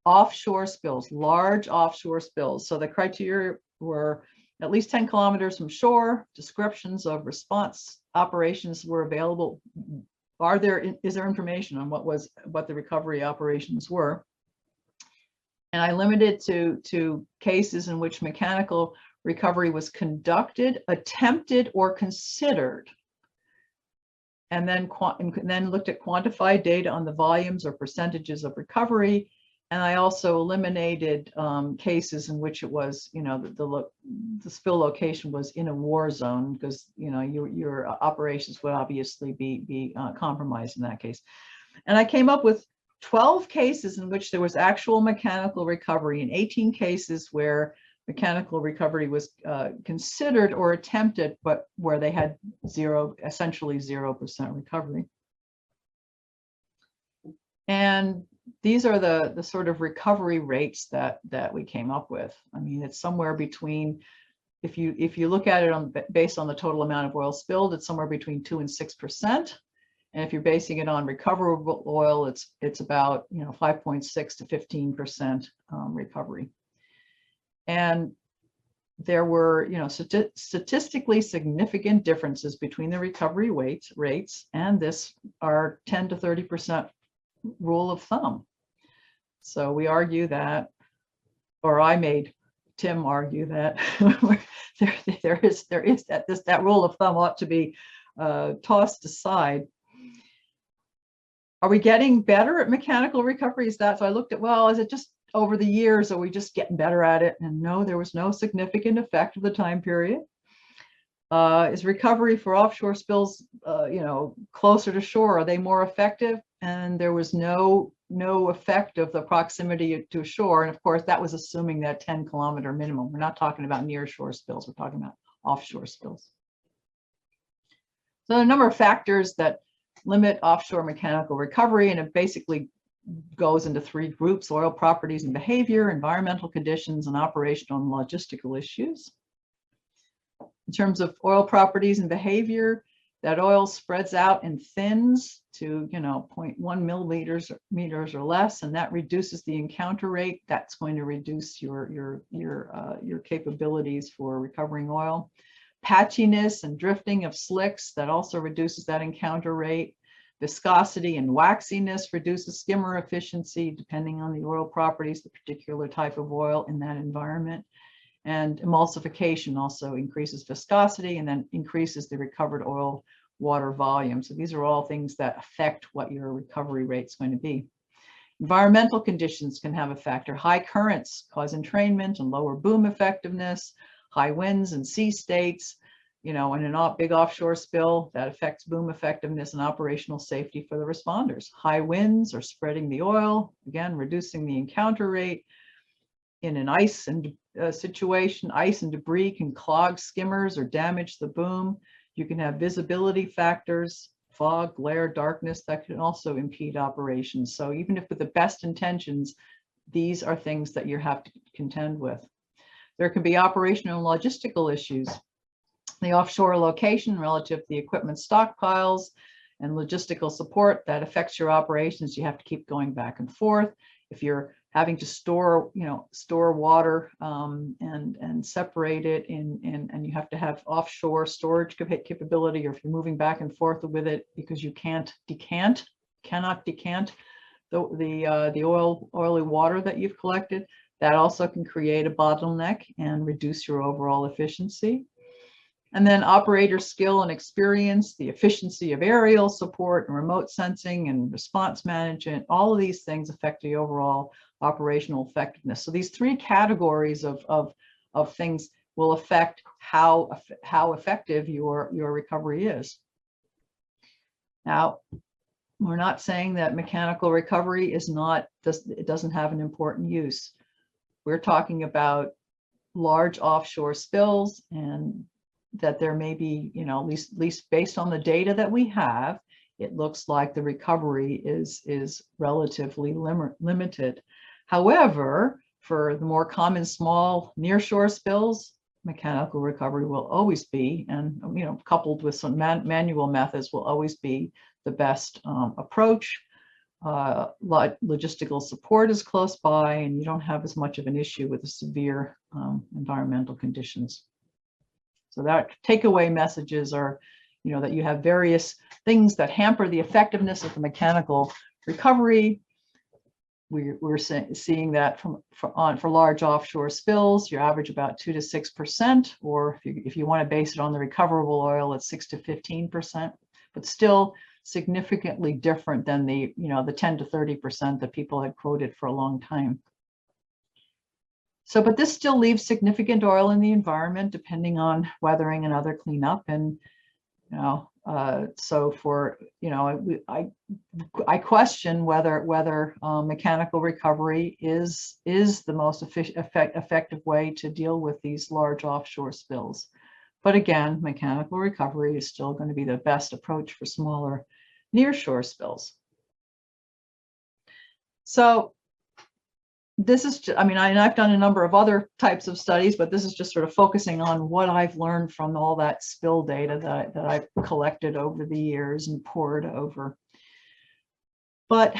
offshore spills, large offshore spills? So the criteria were at least 10 kilometers from shore, descriptions of response operations were available. Is there information on what the recovery operations were? And I limited to cases in which mechanical recovery was conducted, attempted, or considered. And then looked at quantified data on the volumes or percentages of recovery. And I also eliminated cases in which it was, the spill location was in a war zone, because your operations would obviously be compromised in that case. And I came up with 12 cases in which there was actual mechanical recovery, and 18 cases where mechanical recovery was considered or attempted, but where they had essentially 0% recovery. And these are the sort of recovery rates that we came up with. I mean, it's somewhere between, if you look at it based on the total amount of oil spilled, it's somewhere between 2 and 6%. And if you're basing it on recoverable oil, it's about 5.6 to 15% recovery. And there were statistically significant differences between the recovery rates and this our 10 to 30% rule of thumb. So we argue that, or I made Tim argue that there is that rule of thumb ought to be tossed aside. Are we getting better at mechanical recovery? Is that so? I looked at, well, is it just over the years, are we just getting better at it? And no, there was no significant effect of the time period. Is recovery for offshore spills, closer to shore? Are they more effective? And there was no effect of the proximity to shore. And of course, that was assuming that 10-kilometer minimum. We're not talking about near shore spills. We're talking about offshore spills. So a number of factors that limit offshore mechanical recovery, and it basically goes into 3 groups: oil properties and behavior, environmental conditions, and operational and logistical issues. In terms of oil properties and behavior, that oil spreads out and thins to 0.1 meters or less, and that reduces the encounter rate. That's going to reduce your capabilities for recovering oil. Patchiness and drifting of slicks, that also reduces that encounter rate. Viscosity and waxiness reduces skimmer efficiency depending on the oil properties, the particular type of oil in that environment. And emulsification also increases viscosity and then increases the recovered oil water volume. So these are all things that affect what your recovery rate is going to be. Environmental conditions can have a factor. High currents cause entrainment and lower boom effectiveness. High winds and sea states, in a big offshore spill, that affects boom effectiveness and operational safety for the responders. High winds are spreading the oil, again, reducing the encounter rate. In an ice and situation, ice and debris can clog skimmers or damage the boom. You can have visibility factors, fog, glare, darkness, that can also impede operations. So even if with the best intentions, these are things that you have to contend with. There can be operational and logistical issues. The offshore location relative to the equipment stockpiles and logistical support, that affects your operations. You have to keep going back and forth. If you're having to store water and separate it and you have to have offshore storage capability, or if you're moving back and forth with it because you cannot decant the oily water that you've collected, that also can create a bottleneck and reduce your overall efficiency. And then operator skill and experience, the efficiency of aerial support and remote sensing and response management, all of these things affect the overall operational effectiveness. So these 3 categories of things will affect how effective your recovery is. Now, we're not saying that mechanical recovery it doesn't have an important use. We're talking about large offshore spills, and that there may be, at least based on the data that we have, it looks like the recovery is relatively limited. However, for the more common small nearshore spills, mechanical recovery will always be, and coupled with some manual methods, will always be the best approach. Logistical support is close by, and you don't have as much of an issue with the severe environmental conditions. So that takeaway messages are, that you have various things that hamper the effectiveness of the mechanical recovery. we're seeing that for large offshore spills, you average about 2 to 6%, or if you want to base it on the recoverable oil, it's 6 to 15%, but still significantly different than the, the 10 to 30% that people had quoted for a long time. So, but this still leaves significant oil in the environment, depending on weathering and other cleanup. And, so for, I question whether mechanical recovery is the most effective way to deal with these large offshore spills. But again, mechanical recovery is still going to be the best approach for smaller nearshore spills. So this is, I've done a number of other types of studies, but this is just sort of focusing on what I've learned from all that spill data that I've collected over the years and pored over. But,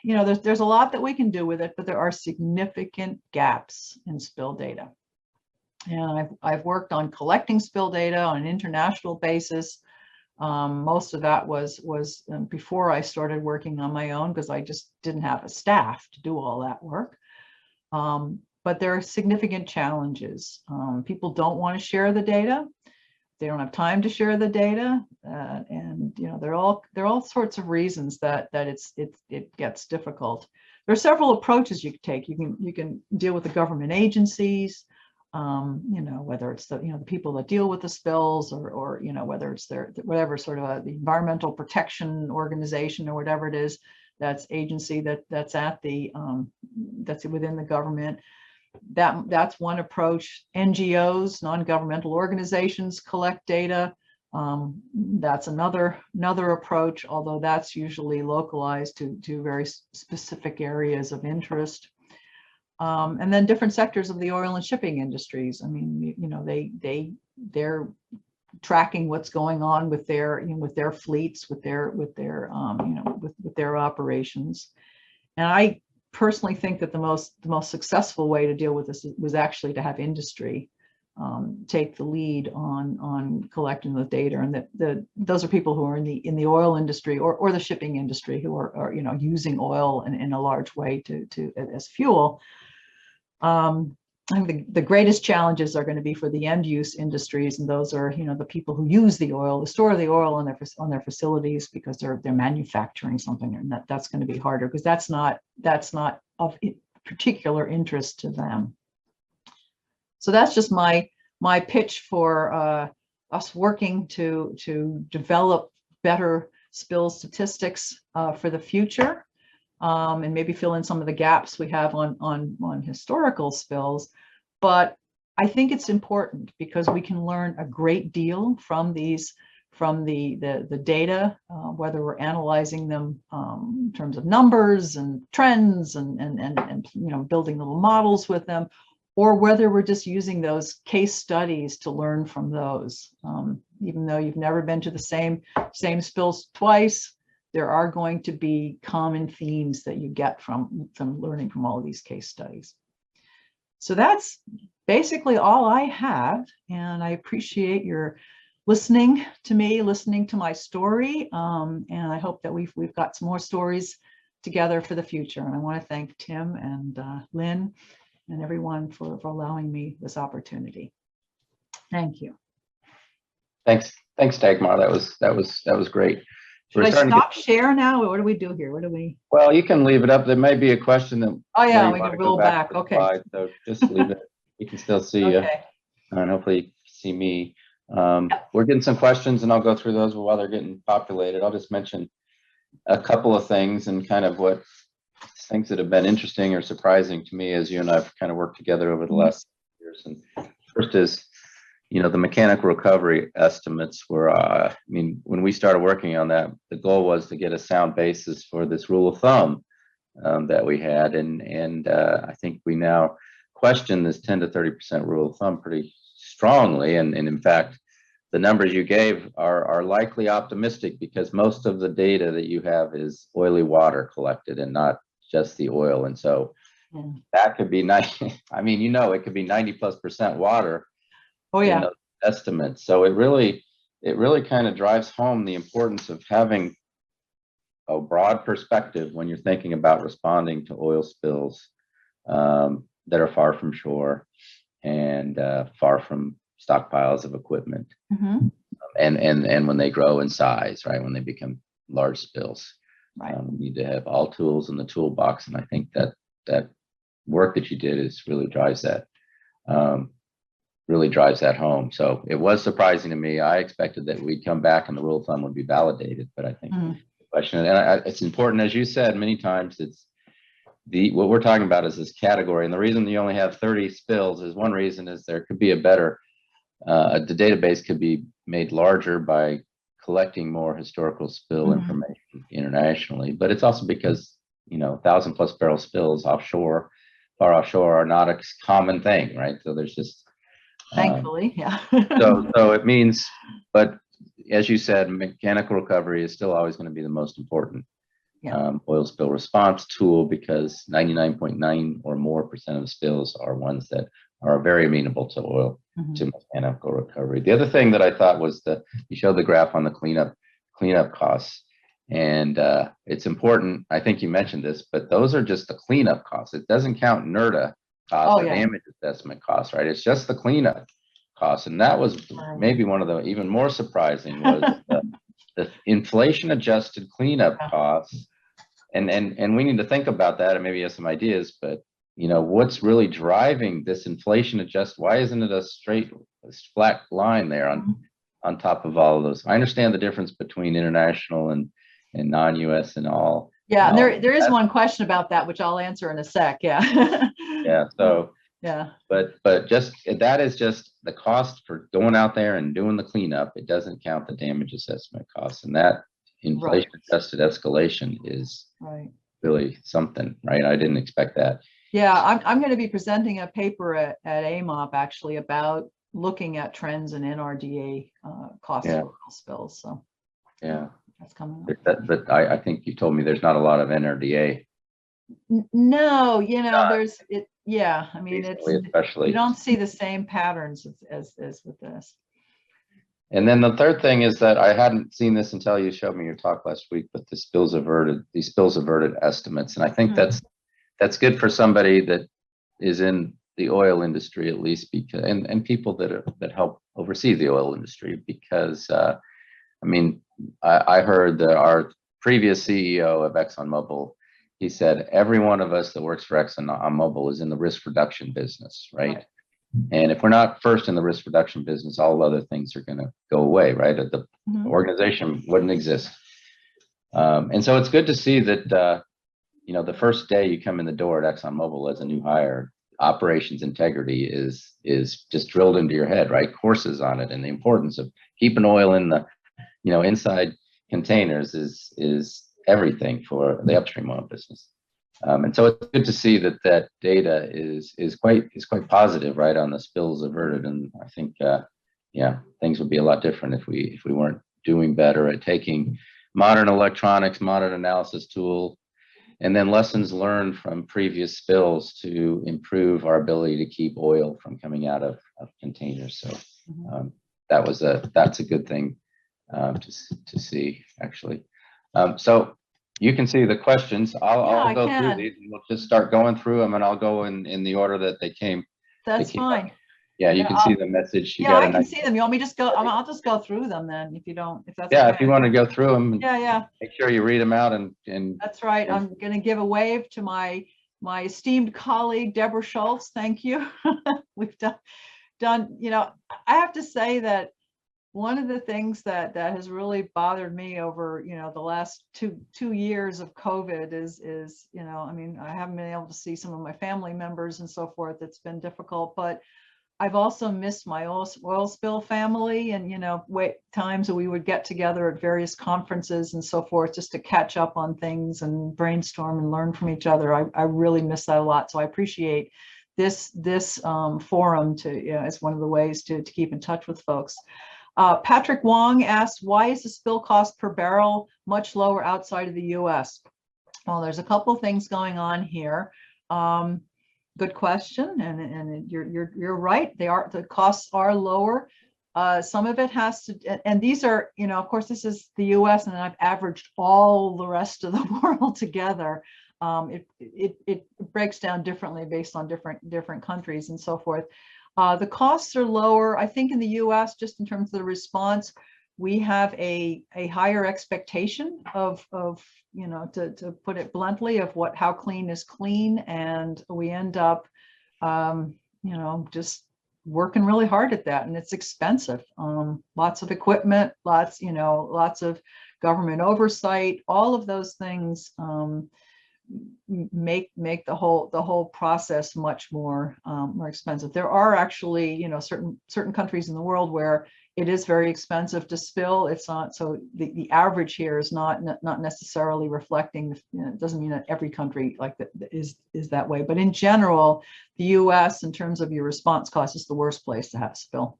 there's a lot that we can do with it, but there are significant gaps in spill data. And I've worked on collecting spill data on an international basis. Most of that was before I started working on my own, because I just didn't have a staff to do all that work. But there are significant challenges. People don't want to share the data. They don't have time to share the data, and there are all sorts of reasons that it gets difficult. There are several approaches you can take. You can deal with the government agencies. Whether it's the people that deal with the spills, or whether it's whatever sort of the environmental protection organization or whatever it is, that's agency that's at the that's within the government. That's one approach. NGOs, non-governmental organizations, collect data. That's another approach, although that's usually localized to very specific areas of interest. And then different sectors of the oil and shipping industries. They're tracking what's going on with their fleets, with their operations. And I personally think that the most successful way to deal with this was actually to have industry take the lead on collecting the data, and that those are people who are in the oil industry or the shipping industry who are using oil in a large way as fuel. I think the greatest challenges are going to be for the end use industries, and those are the people who use the oil, who store the oil on their facilities, because they're manufacturing something, and that's going to be harder because that's not of particular interest to them. So that's just my pitch for us working to develop better spill statistics for the future. And maybe fill in some of the gaps we have on historical spills. But I think it's important because we can learn a great deal from the data, whether we're analyzing them in terms of numbers and trends and building little models with them, or whether we're just using those case studies to learn from those. Even though you've never been to the same spills twice, there are going to be common themes that you get from learning from all of these case studies. So that's basically all I have, and I appreciate your listening to me, listening to my story, and I hope that we've got some more stories together for the future. And I want to thank Tim and Lynn and everyone for allowing me this opportunity. Thank you. Thanks, Dagmar. That was great. Should I stop share now? What do we do here? What do we? Well, you can leave it up. There may be a question that. Oh yeah, we can roll back. Okay. Slide, so just leave it. You can still see you, and hopefully you see me. We're getting some questions, and I'll go through those while they're getting populated. I'll just mention a couple of things and kind of what things that have been interesting or surprising to me as you and I've kind of worked together over the last years. And first is, the mechanical recovery estimates were, when we started working on that, the goal was to get a sound basis for this rule of thumb that we had. And I think we now question this 10 to 30% rule of thumb pretty strongly. And in fact, the numbers you gave are likely optimistic because most of the data that you have is oily water collected and not just the oil. And so that could be nice. It could be 90+% water. Oh yeah. Estimates. So it really kind of drives home the importance of having a broad perspective when you're thinking about responding to oil spills that are far from shore and far from stockpiles of equipment, Mhm. and when they grow in size, right? When they become large spills, Right. we need to have all tools in the toolbox, and I think that work that you did really drives that. Really drives that home. So it was surprising to me. I expected that we'd come back and the rule of thumb would be validated, but I think Mhm. the question, and it's important, as you said many times, it's what we're talking about is this category. And the reason you only have 30 spills is one reason is there could be a better, the database could be made larger by collecting more historical spill Mhm. information internationally, but it's also because, 1,000+ barrel spills offshore, far offshore, are not a common thing, right? So there's just, Thankfully, yeah. so it means, but as you said, mechanical recovery is still always going to be the most important Yeah. oil spill response tool, because 99.9 or more percent of spills are ones that are very amenable to oil, Mhm. to mechanical recovery. The other thing that I thought was you showed the graph on the cleanup costs, and it's important. I think you mentioned this, but those are just the cleanup costs. It doesn't count NERTA costs Oh, or yeah. damage assessment costs, right? It's just the cleanup costs, and that was Right. maybe one of the even more surprising was the inflation adjusted cleanup Yeah. costs. And we need to think about that, and maybe you have some ideas, but what's really driving this inflation adjust? Why isn't it a straight flat line there on top of all of those? I understand the difference between international and non-US and all. Yeah, and all there is one question about that, which I'll answer in a sec. Yeah. yeah. So, Yeah. but just that is just the cost for going out there and doing the cleanup. It doesn't count the damage assessment costs, and that inflation adjusted escalation is Right. really something, right? I didn't expect that. Yeah, I'm going to be presenting a paper at AMOP actually about looking at trends in NRDA costs Yeah. for oil spills. So Yeah, that's coming but, but I think you told me there's not a lot of NRDA up. No, done there's it. Yeah, I mean, it's recently, you especially. don't see the same patterns as with this. And then the third thing is that I hadn't seen this until you showed me your talk last week, but these spills averted estimates. And I think that's good for somebody that is in the oil industry, at least, because and people that help oversee the oil industry, because I mean, I heard that our previous CEO of ExxonMobil, he said every one of us that works for ExxonMobil is in the risk reduction business, right? And if we're not first in the risk reduction business, all other things are going to go away, right? The organization wouldn't exist. And so it's good to see that, the first day you come in the door at ExxonMobil as a new hire, operations integrity is just drilled into your head, right? Courses on it, and the importance of keeping oil in the, inside containers is everything for the upstream oil business. And so it's good to see that data is quite positive, right, on the spills averted. And I think, things would be a lot different if we weren't doing better at taking modern electronics, modern analysis tool, and then lessons learned from previous spills to improve our ability to keep oil from coming out of containers. So that's a good thing to see, actually. So you can see the questions. I'll go through these, and we'll just start going through them, and I'll go in the order that they came. That's fine. Yeah, you can see the message. Yeah, I can see them. You want me to just go? I'll just go through them then, if that's yeah, okay. if you want to go through them. Yeah. Make sure you read them out and. That's right. I'm going to give a wave to my esteemed colleague Deborah Schultz. Thank you. We've done. I have to say that one of the things that has really bothered me over the last two years of COVID is I mean, I haven't been able to see some of my family members and so forth. It's been difficult, but I've also missed my oil spill family, and times that we would get together at various conferences and so forth just to catch up on things and brainstorm and learn from each other. I really miss that a lot. So I appreciate this forum as one of the ways to keep in touch with folks. Patrick Wong asked, why is the spill cost per barrel much lower outside of the US? Well, there's a couple of things going on here. Good question, and you're right. The costs are lower. Some of it has to, and these are, you know, of course, this is the US, and I've averaged all the rest of the world together. It breaks down differently based on different countries and so forth. The costs are lower, I think, in the US, just in terms of the response. We have a higher expectation of you know, to put it bluntly, of how clean is clean, and we end up, you know, just working really hard at that, and it's expensive. Lots of equipment, lots of government oversight, all of those things make the whole process much more expensive. There are actually, you know, certain countries in the world where it is very expensive to spill. It's not, so the average here is not necessarily reflecting, you know, it doesn't mean that every country like that is that way, but in general, the US, in terms of your response cost, is the worst place to have a spill.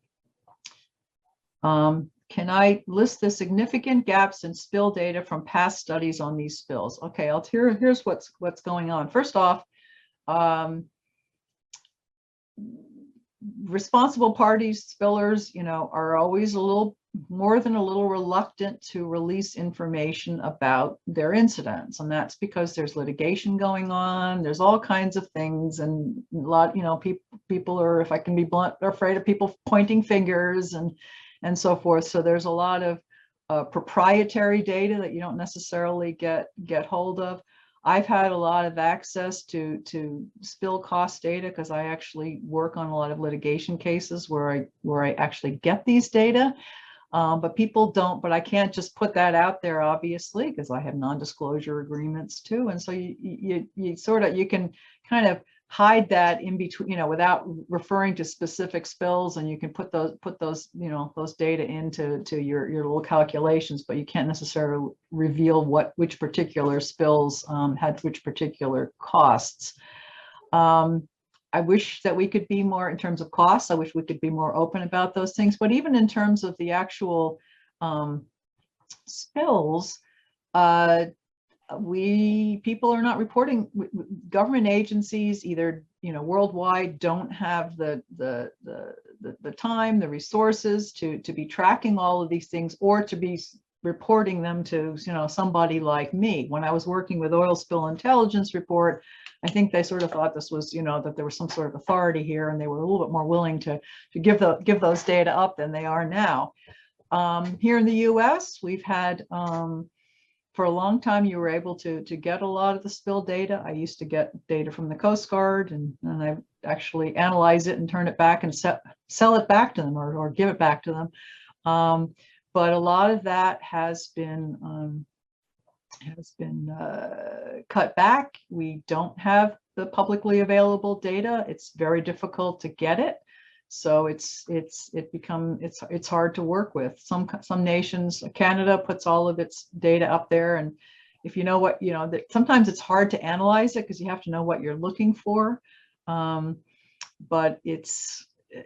Can I list the significant gaps in spill data from past studies on these spills? Okay, here's what's going on. First off, responsible parties, spillers, you know, are always a little more than a little reluctant to release information about their incidents, and that's because there's litigation going on. There's all kinds of things, and a lot, you know, people are, if I can be blunt, are afraid of people pointing fingers and so forth. So there's a lot of proprietary data that you don't necessarily get hold of. I've had a lot of access to spill cost data because I actually work on a lot of litigation cases where I actually get these data. But people don't, but I can't just put that out there, obviously, because I have non-disclosure agreements too. And so you can kind of hide that in between, you know, without referring to specific spills, and you can put those you know, those data into your little calculations, but you can't necessarily reveal which particular spills had which particular costs. I wish that we could be more, in terms of costs, I wish we could be more open about those things, but even in terms of the actual spills, people are not reporting. Government agencies, either, you know, worldwide, don't have the time, the resources to be tracking all of these things, or to be reporting them to, you know, somebody like me. When I was working with Oil Spill Intelligence Report, I think they sort of thought this was, you know, that there was some sort of authority here, and they were a little bit more willing to give those data up than they are now. Here in the US, we've had, for a long time, you were able to get a lot of the spill data. I used to get data from the Coast Guard, and I actually analyze it and turn it back and sell it back to them, or give it back to them. But a lot of that has been cut back. We don't have the publicly available data. It's very difficult to get it. So it's hard to work with. Some nations, Canada puts all of its data up there, and if you know what, you know, that sometimes it's hard to analyze it because you have to know what you're looking for. But it's,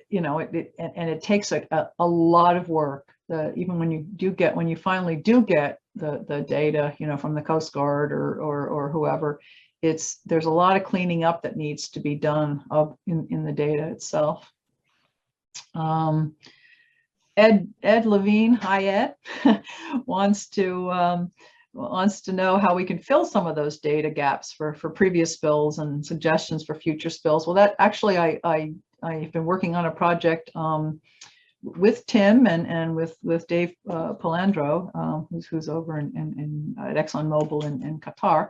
you know, it takes a lot of work. Even when you finally do get the data, you know, from the Coast Guard or whoever, there's a lot of cleaning up that needs to be done in the data itself. Ed Levine, hi Ed, wants to know how we can fill some of those data gaps for previous spills, and suggestions for future spills. Well, that actually, I've been working on a project with Tim and with Dave Palandro, who's over at ExxonMobil in Qatar,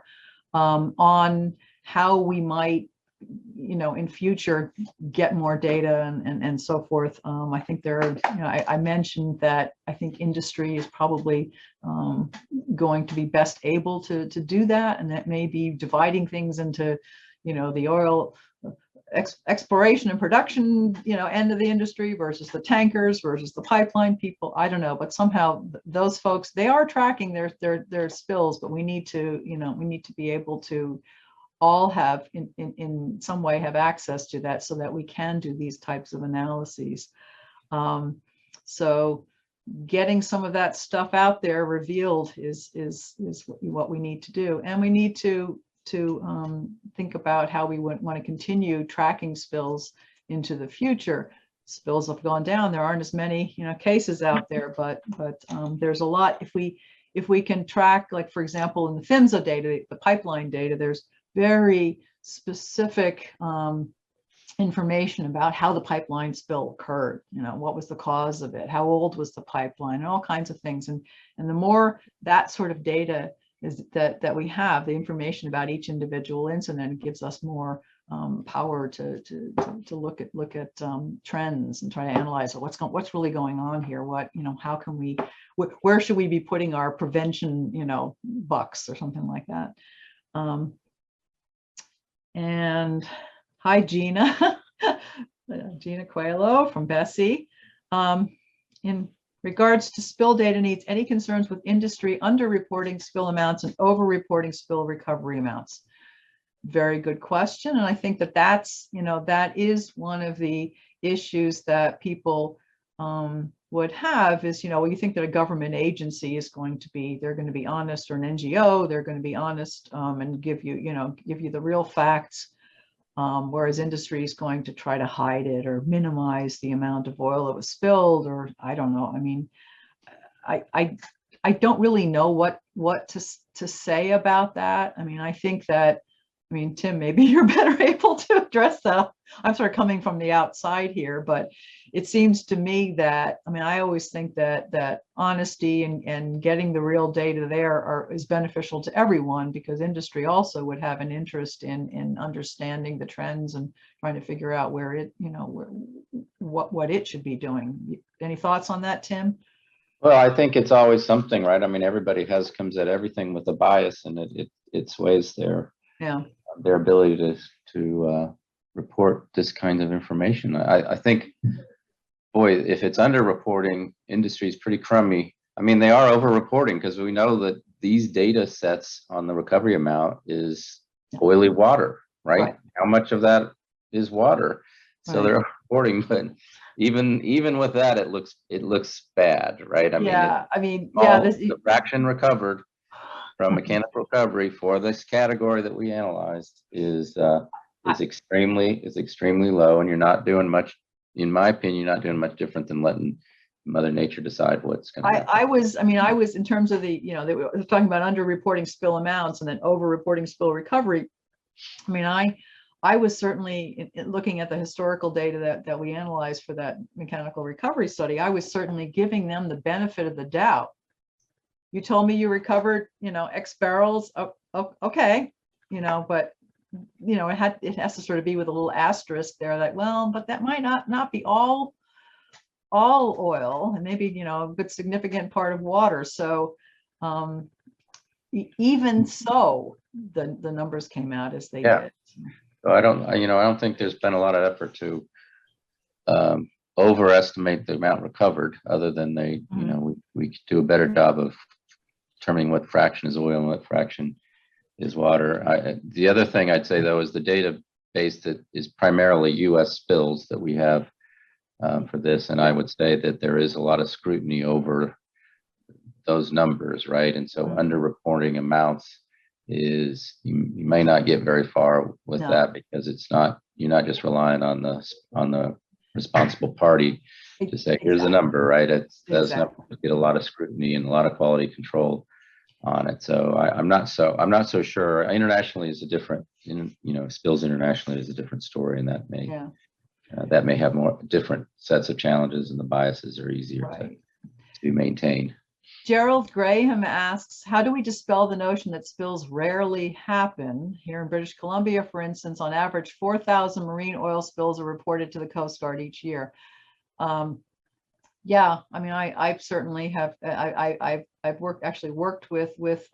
on how we might, you know, in future get more data and so forth. I think there are, you know, I mentioned that I think industry is probably going to be best able to do that, and that may be dividing things into, you know, the oil exploration and production, you know, end of the industry versus the tankers versus the pipeline people. I don't know, but somehow those folks, they are tracking their spills, but we need to, you know, we need to be able to all have in some way have access to that, so that we can do these types of analyses. So getting some of that stuff out there revealed is what we need to do, and we need to think about how we want to continue tracking spills into the future. spills have gone down. There aren't as many, cases out there, but there's a lot. If we can track, like for example, in the PHMSA data, the pipeline data, there's very specific information about how the pipeline spill occurred. What was the cause of it? How old was the pipeline? And all kinds of things. And the more that sort of data is that we have, the information about each individual incident, it gives us more power to look at trends and try to analyze what's really going on here. How can we, where should we be putting our prevention, bucks or something like that. And hi, Gina. Gina Coelho from Bessie. In regards to spill data needs, any concerns with industry underreporting spill amounts and overreporting spill recovery amounts? Very good question. And I think that is one of the issues that people would have is, you think that a government agency is they're going to be honest, or an NGO, they're going to be honest and give you the real facts. Whereas industry is going to try to hide it or minimize the amount of oil that was spilled, or I don't know. I mean, I don't really know what to say about that. I mean, I think that, Tim, maybe you're better able to address that. I'm sort of coming from the outside here, but it seems to me that, I always think that honesty and getting the real data there is beneficial to everyone, because industry also would have an interest in understanding the trends and trying to figure out where it, what it should be doing. Any thoughts on that, Tim? Well, I think it's always something, right? Everybody comes at everything with a bias, and it sways their ability to report this kind of information. I think, boy, if it's underreporting, industry is pretty crummy. They are over-reporting, because we know that these data sets on the recovery amount is oily water, right? How much of that is water? So they're reporting, but even with that, it looks bad, right? The fraction recovered from mechanical recovery for this category that we analyzed is extremely low, and you're not doing much, in my opinion, you're not doing much different than letting Mother Nature decide what's going to happen. I was in terms of they were talking about under-reporting spill amounts and then over-reporting spill recovery. I was certainly looking at the historical data that we analyzed for that mechanical recovery study. I was certainly giving them the benefit of the doubt. You told me you recovered, X barrels. Oh, okay, but it has to sort of be with a little asterisk there, that, well, but that might not be all oil, and maybe a good significant part of water. So even so, the numbers came out as they did. So I don't think there's been a lot of effort to overestimate the amount recovered, other than we do a better job of determining what fraction is oil and what fraction is water. The other thing I'd say, though, is the database that is primarily U.S. spills that we have for this, and I would say that there is a lot of scrutiny over those numbers, right? And so underreporting amounts is, you may not get very far with that, because you're not just relying on the responsible party to say, here's the number, right? That's not get a lot of scrutiny and a lot of quality control on it. So I'm not so sure. Internationally is a different, spills internationally is a different story, and that may have more different sets of challenges, and the biases are easier to be maintained. Gerald Graham asks, how do we dispel the notion that spills rarely happen? Here in British Columbia, for instance, on average, 4,000 marine oil spills are reported to the Coast Guard each year. I certainly have. I've worked with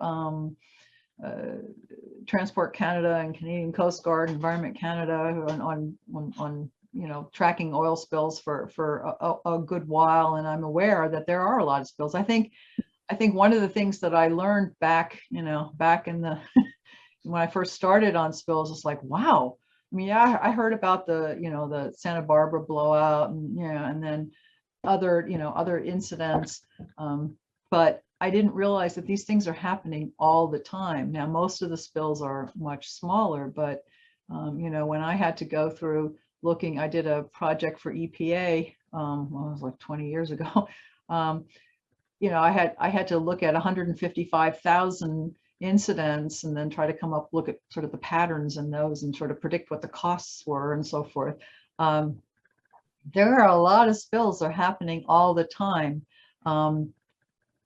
Transport Canada and Canadian Coast Guard, Environment Canada on tracking oil spills for a good while, and I'm aware that there are a lot of spills. I think one of the things that I learned back in the when I first started on spills is like, wow. I heard about the Santa Barbara blowout, and then other incidents, but I didn't realize that these things are happening all the time. Now, most of the spills are much smaller, but when I had to go through looking, I did a project for EPA, well, it was like 20 years ago. You know, I had to look at 155,000 incidents and then try to look at sort of the patterns in those and sort of predict what the costs were and so forth. There are a lot of spills that are happening all the time.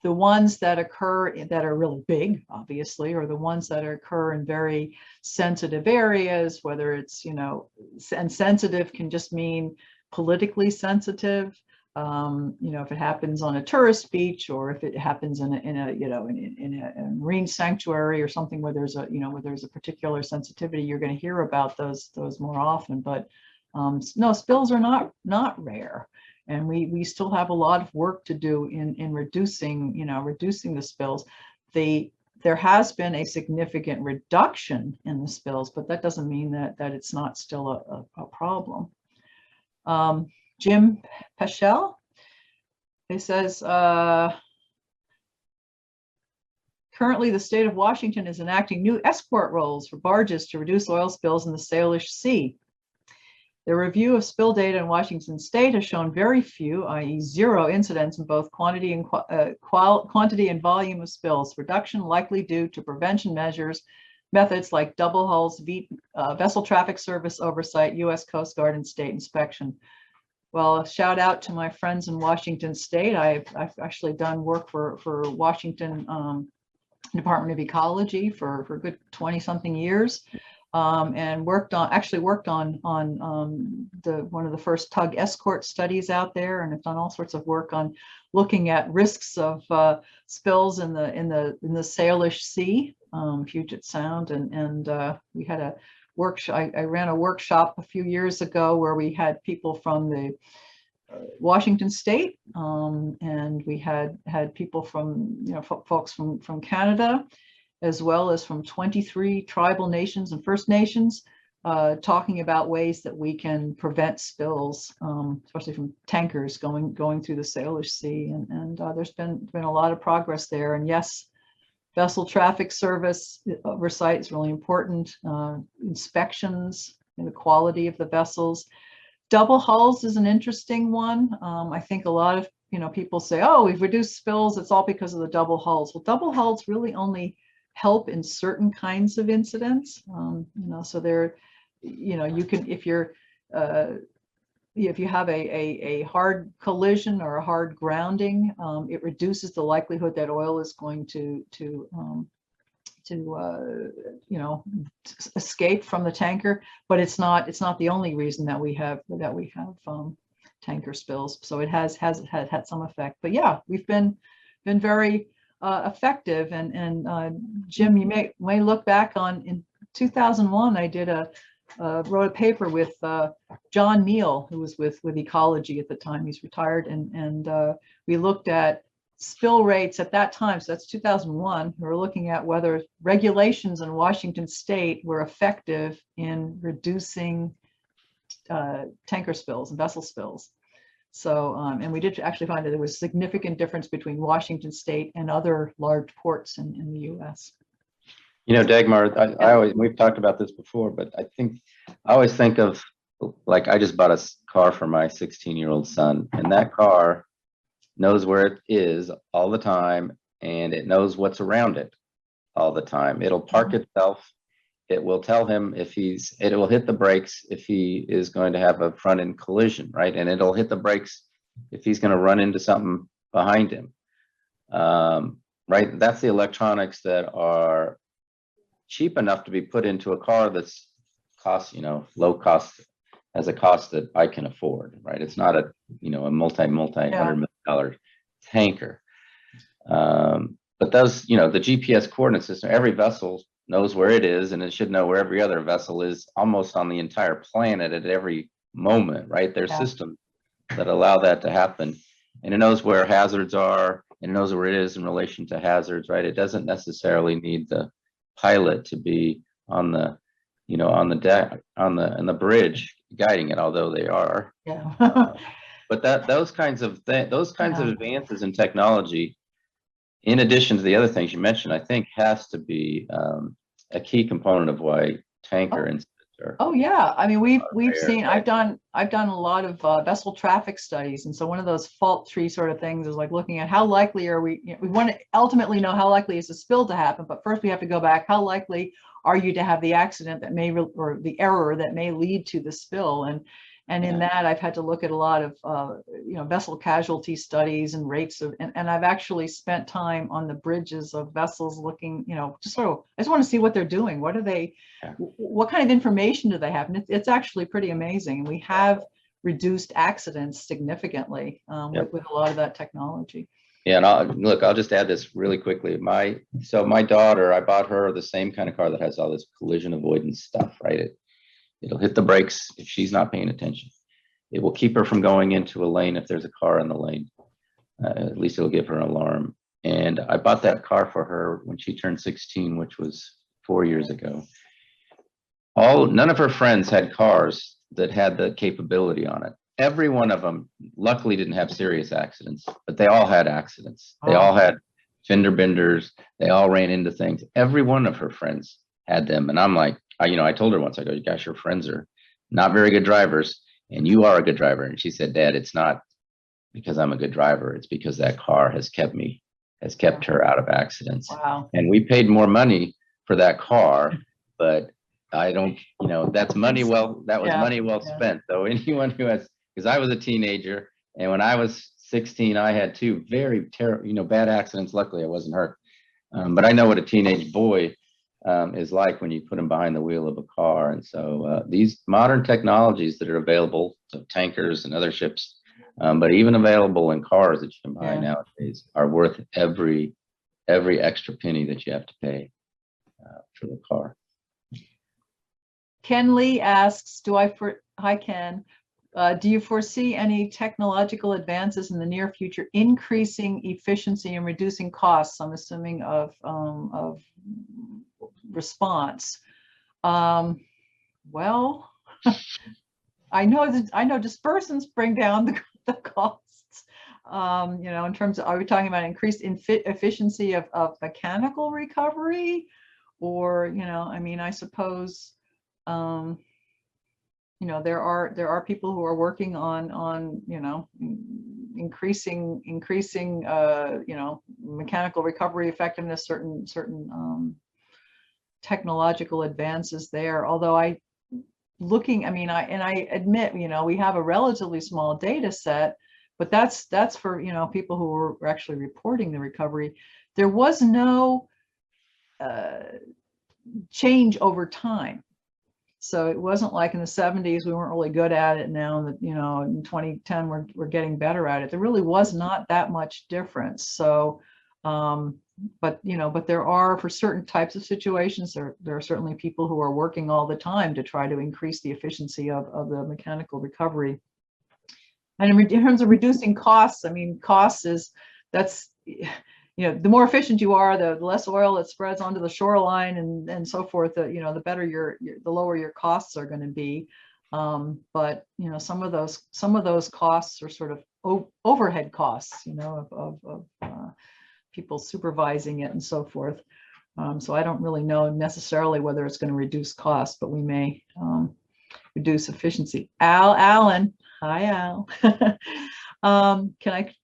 The ones that occur that are really big, obviously, or the ones that occur in very sensitive areas, whether it's, you know, and sensitive can just mean politically sensitive. You know, if it happens on a tourist beach, or if it happens in a you know, in a marine sanctuary or something where there's a, you know, where there's a particular sensitivity, you're going to hear about those more often. But no, spills are not rare. And we still have a lot of work to do in reducing, you know, reducing the spills. There has been a significant reduction in the spills, but that doesn't mean that it's not still a problem. Jim Peschel, he says, currently the state of Washington is enacting new escort rules for barges to reduce oil spills in the Salish Sea. The review of spill data in Washington state has shown very few, i.e. 0 incidents in both quantity and volume of spills. Reduction likely due to prevention methods like double hulls, vessel traffic service oversight, U.S. Coast Guard, and state inspection. Well, shout out to my friends in Washington state. I've actually done work for Washington Department of Ecology for a good 20-something years. And worked on one of the first tug escort studies out there, and have done all sorts of work on looking at risks of spills in the Salish Sea, Puget Sound, and we had a workshop. I ran a workshop a few years ago where we had people from the Washington State, and we had people from, you know, folks from Canada, as well as from 23 tribal nations and First Nations, talking about ways that we can prevent spills, especially from tankers going through the Salish Sea. And there's been a lot of progress there. And yes, vessel traffic service oversight is really important. Inspections and the quality of the vessels. Double hulls is an interesting one. I think a lot of, you know, people say, oh, we've reduced spills, it's all because of the double hulls. Well, double hulls really only help in certain kinds of incidents. You know, so there, you know, you can, if you have a hard collision or a hard grounding, it reduces the likelihood that oil is going to you know, escape from the tanker. But it's not the only reason that we have tanker spills. So it has had some effect. But yeah, we've been very effective. And Jim, you may look back on, in 2001, I did wrote a paper with John Neal, who was with Ecology at the time. He's retired, and we looked at spill rates at that time. So that's 2001. We were looking at whether regulations in Washington state were effective in reducing tanker spills and vessel spills. So, and we did actually find that there was significant difference between Washington state and other large ports in the U.S. You know, Dagmar, I always, we've talked about this before, but I always think of, like, I just bought a car for my 16-year-old son, and that car knows where it is all the time, and it knows what's around it all the time. It'll park itself. It will tell him it will hit the brakes if he is going to have a front end collision, right? And it'll hit the brakes if he's going to run into something behind him, right? That's the electronics that are cheap enough to be put into a car that's cost, you know, low cost, as a cost that I can afford, right? It's not a, you know, a multi-$100 million tanker. But those, you know, the GPS coordinate system, every vessel knows where it is, and it should know where every other vessel is almost on the entire planet at every moment, right? There's systems that allow that to happen, and it knows where hazards are, and it knows where it is in relation to hazards, right? It doesn't necessarily need the pilot to be on the, you know, on the deck, on the bridge guiding it, although they are. But those kinds of advances in technology, in addition to the other things you mentioned, I think has to be a key component of why tanker incidents are Oh yeah, I mean we've rare, seen. right? I've done a lot of vessel traffic studies, and so one of those fault tree sort of things is like looking at how likely are we. We want to ultimately know how likely is a spill to happen, but first we have to go back. How likely are you to have the accident that may or the error that may lead to the spill? And in that I've had to look at a lot of vessel casualty studies and rates of, and I've actually spent time on the bridges of vessels looking, just sort of, I just want to see what they're doing. What are they? Yeah. What kind of information do they have? And it's actually pretty amazing. And we have reduced accidents significantly with a lot of that technology. Yeah, and I'll just add this really quickly. My daughter, I bought her the same kind of car that has all this collision avoidance stuff, right? It'll hit the brakes if she's not paying attention. It will keep her from going into a lane if there's a car in the lane. At least it'll give her an alarm. And I bought that car for her when she turned 16, which was 4 years ago. None of her friends had cars that had the capability on it. Every one of them, luckily, didn't have serious accidents, but they all had accidents. They all had fender benders. They all ran into things. Every one of her friends had them. And I'm like, I told her once, I go, gosh, your friends are not very good drivers, and you are a good driver. And she said, Dad, it's not because I'm a good driver. It's because that car has kept her out of accidents. Wow. And we paid more money for that car, but I don't, that's money money well spent. So anyone who has, because I was a teenager, and when I was 16, I had two very terrible, bad accidents. Luckily, I wasn't hurt. But I know what a teenage boy is like when you put them behind the wheel of a car. And so these modern technologies that are available to tankers and other ships, but even available in cars that you can buy nowadays, are worth every extra penny that you have to pay for the car. Ken Lee asks, hi Ken, do you foresee any technological advances in the near future increasing efficiency and reducing costs? I'm assuming of response. Well, I know dispersants bring down the costs. In terms of, are we talking about increased efficiency of mechanical recovery, or I suppose. There are people who are working on increasing mechanical recovery effectiveness, certain technological advances there. Although I admit, we have a relatively small data set, but that's for people who were actually reporting the recovery. There was no change over time. So it wasn't like in the 70s we weren't really good at it. Now that in 2010 we're getting better at it. There really was not that much difference. So, but there are, for certain types of situations, there are certainly people who are working all the time to try to increase the efficiency of the mechanical recovery. And in terms of reducing costs, the more efficient you are, the less oil that spreads onto the shoreline and so forth, the better the lower your costs are going to be. But some of those costs are sort of overhead costs, of people supervising it and so forth. So I don't really know necessarily whether it's going to reduce costs, but we may reduce efficiency. Alan, hi Al. Can I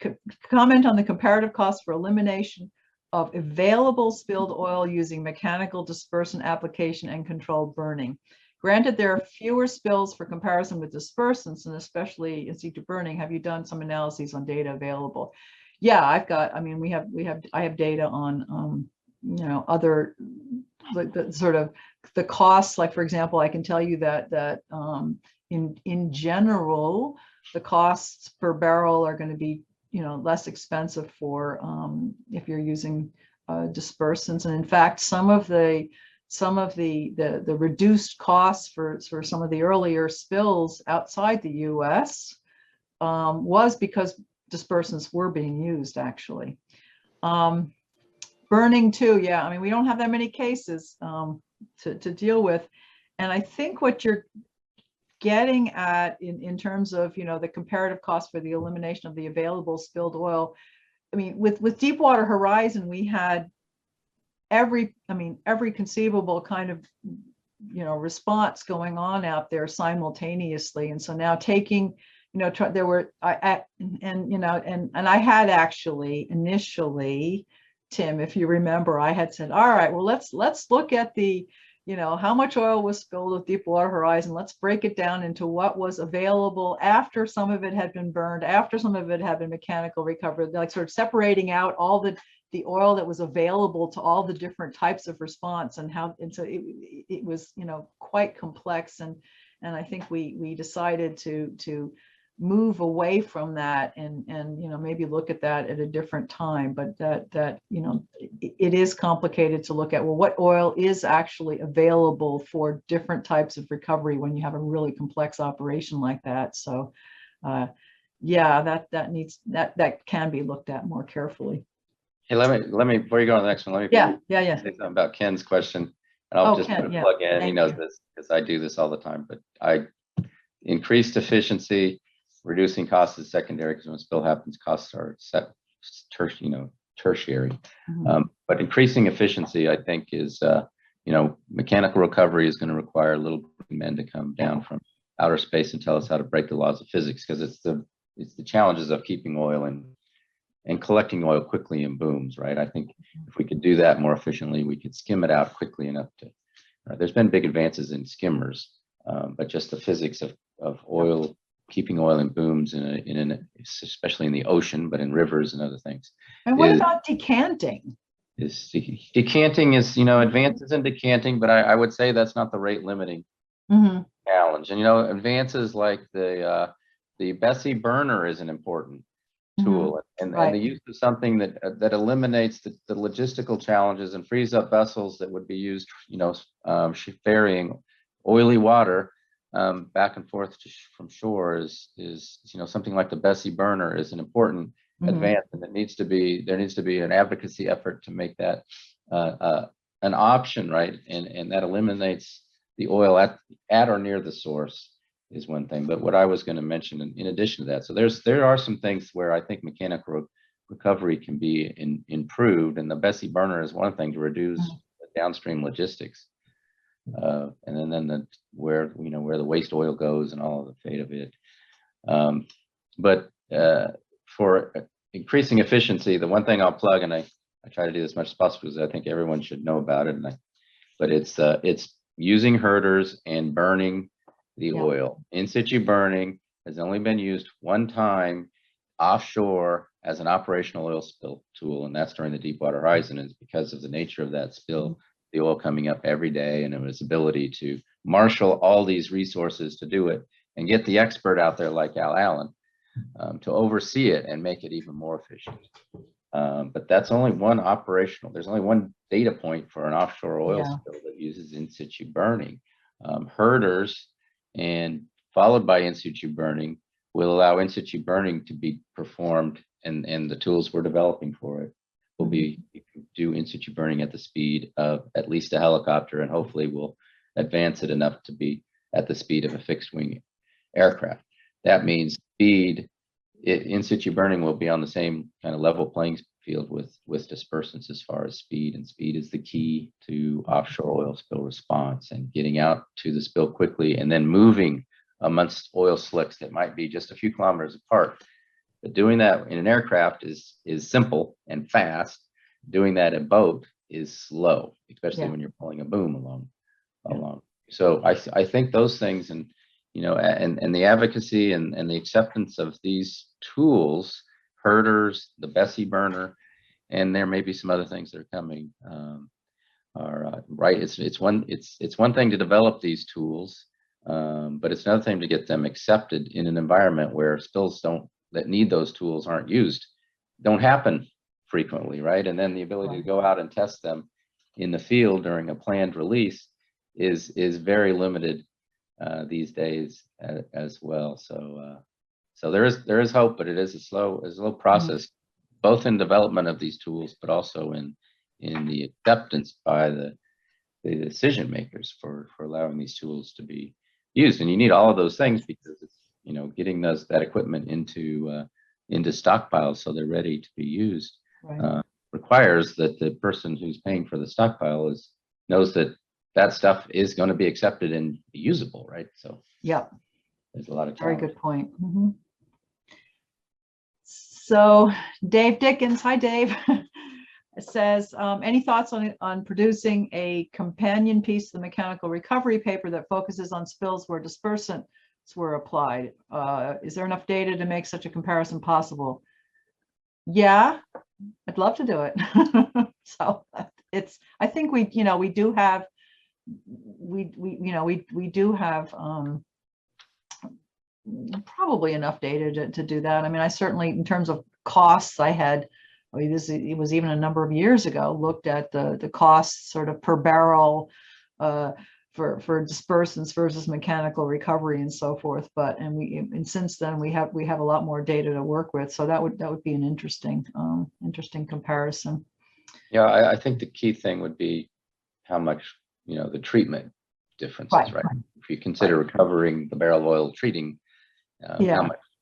comment on the comparative cost for elimination of available spilled oil using mechanical dispersant application and controlled burning? Granted, there are fewer spills for comparison with dispersants, and especially in situ burning. Have you done some analyses on data available? Yeah, I have data on other the sort of the costs. Like, for example, I can tell you that in general, the costs per barrel are going to be less expensive for if you're using dispersants. And in fact, some of the reduced costs for some of the earlier spills outside the US was because dispersants were being used, actually. Burning too, yeah, we don't have that many cases to deal with. And I think what you're getting at in terms of the comparative cost for the elimination of the available spilled oil, with Deepwater Horizon, we had every conceivable kind of response going on out there simultaneously. And so now taking, there were, and I had actually initially, Tim, if you remember, I had said, all right, well, let's look at the, how much oil was spilled at Deepwater Horizon. Let's break it down into what was available after some of it had been burned, after some of it had been mechanical recovered, like sort of separating out all the oil that was available to all the different types of response, and so it was, quite complex. And I think we decided to move away from that and maybe look at that at a different time. But that it is complicated to look at, well, what oil is actually available for different types of recovery when you have a really complex operation like that. So yeah, that can be looked at more carefully. Hey, let me before you go on the next one, let me yeah say something about Ken's question, and I'll just Ken, plug in. He knows this because I do this all the time. But increased efficiency, reducing costs is secondary, because when a spill happens, costs are tertiary. Mm-hmm. But increasing efficiency, I think, is mechanical recovery is going to require little men to come down from outer space and tell us how to break the laws of physics, because it's the challenges of keeping oil and collecting oil quickly in booms, right? I think if we could do that more efficiently, we could skim it out quickly enough to. There's been big advances in skimmers, but just the physics of oil, keeping oil in booms, especially in the ocean, but in rivers and other things. And what about decanting? Decanting is, advances in decanting, but I would say that's not the rate limiting challenge. And advances like the Bessie burner is an important tool, and the use of something that eliminates the logistical challenges and frees up vessels that would be used, ferrying oily water back and forth from shore is something like the Bessie burner is an important advance, and there needs to be an advocacy effort to make that an option, right? And that eliminates the oil at or near the source is one thing. But what I was going to mention in addition to that, so there are some things where I think mechanical recovery can be improved, and the Bessie burner is one thing to reduce the downstream logistics, and then where the waste oil goes and all of the fate of it. But for increasing efficiency, the one thing I'll plug, and I try to do this as much as possible because I think everyone should know about it, but it's using herders and burning the oil. In situ burning has only been used one time offshore as an operational oil spill tool, and that's during the Deepwater Horizon. And it's because of the nature of that spill, the oil coming up every day, and its ability to marshal all these resources to do it and get the expert out there like Al Allen to oversee it and make it even more efficient. But that's only one operational. There's only one data point for an offshore oil spill that uses in situ burning. Herders and followed by in situ burning will allow in situ burning to be performed, and the tools we're developing for it will be, you can do in situ burning at the speed of at least a helicopter, and hopefully we'll advance it enough to be at the speed of a fixed wing aircraft. That means speed, in situ burning will be on the same kind of level playing field with dispersants as far as speed, and speed is the key to offshore oil spill response and getting out to the spill quickly and then moving amongst oil slicks that might be just a few kilometers apart. But doing that in an aircraft is simple and fast. Doing that in boat is slow, especially when you're pulling a boom along. So I think those things, and and the advocacy and the acceptance of these tools, herders, the Bessie burner, and there may be some other things that are coming, are right. It's one thing to develop these tools, but it's another thing to get them accepted in an environment where spills that need those tools don't happen frequently, right? And then the ability to go out and test them in the field during a planned release is very limited these days as well. So there is hope, but it is a slow process, both in development of these tools, but also in the acceptance by the decision makers for allowing these tools to be used. And you need all of those things because it's getting that equipment into stockpiles so they're ready to be used. Requires that the person who's paying for the stockpile knows that that stuff is going to be accepted and usable, right? So yeah, there's a lot of very challenge. good point. So Dave Dickens, hi Dave, says, any thoughts on producing a companion piece to the mechanical recovery paper that focuses on spills where dispersants were applied? Is there enough data to make such a comparison possible? Yeah, I'd love to do it. So I think we do have probably enough data to do that. I mean, I certainly, in terms of costs, it was even a number of years ago, looked at the costs sort of per barrel for dispersants versus mechanical recovery and so forth. But and since then we have a lot more data to work with. So that would be an interesting comparison. Yeah, I think the key thing would be how much, the treatment differences, right? If you consider recovering the barrel of oil, treating,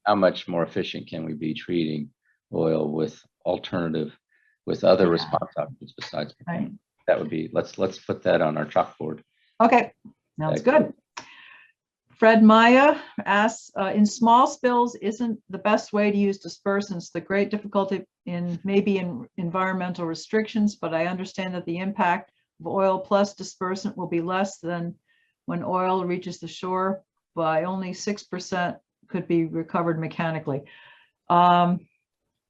how much more efficient can we be treating oil with other response options besides? Right. That would be, let's put that on our chalkboard. Okay, sounds good. Fred Maya asks, in small spills, isn't the best way to use dispersants? The great difficulty maybe in environmental restrictions, but I understand that the impact of oil plus dispersant will be less than when oil reaches the shore. By only 6% could be recovered mechanically.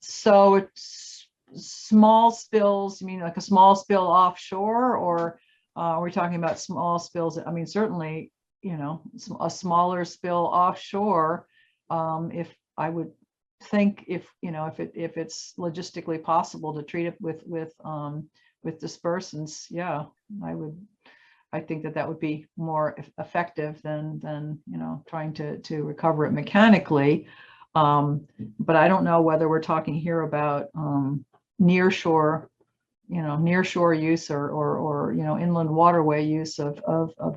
So it's small spills, you mean like a small spill offshore, or are we talking about small spills? I mean, certainly, a smaller spill offshore, if I would think if it's logistically possible to treat it with dispersants, yeah, I think that would be more effective than trying to recover it mechanically. But I don't know whether we're talking here about near shore use or inland waterway use of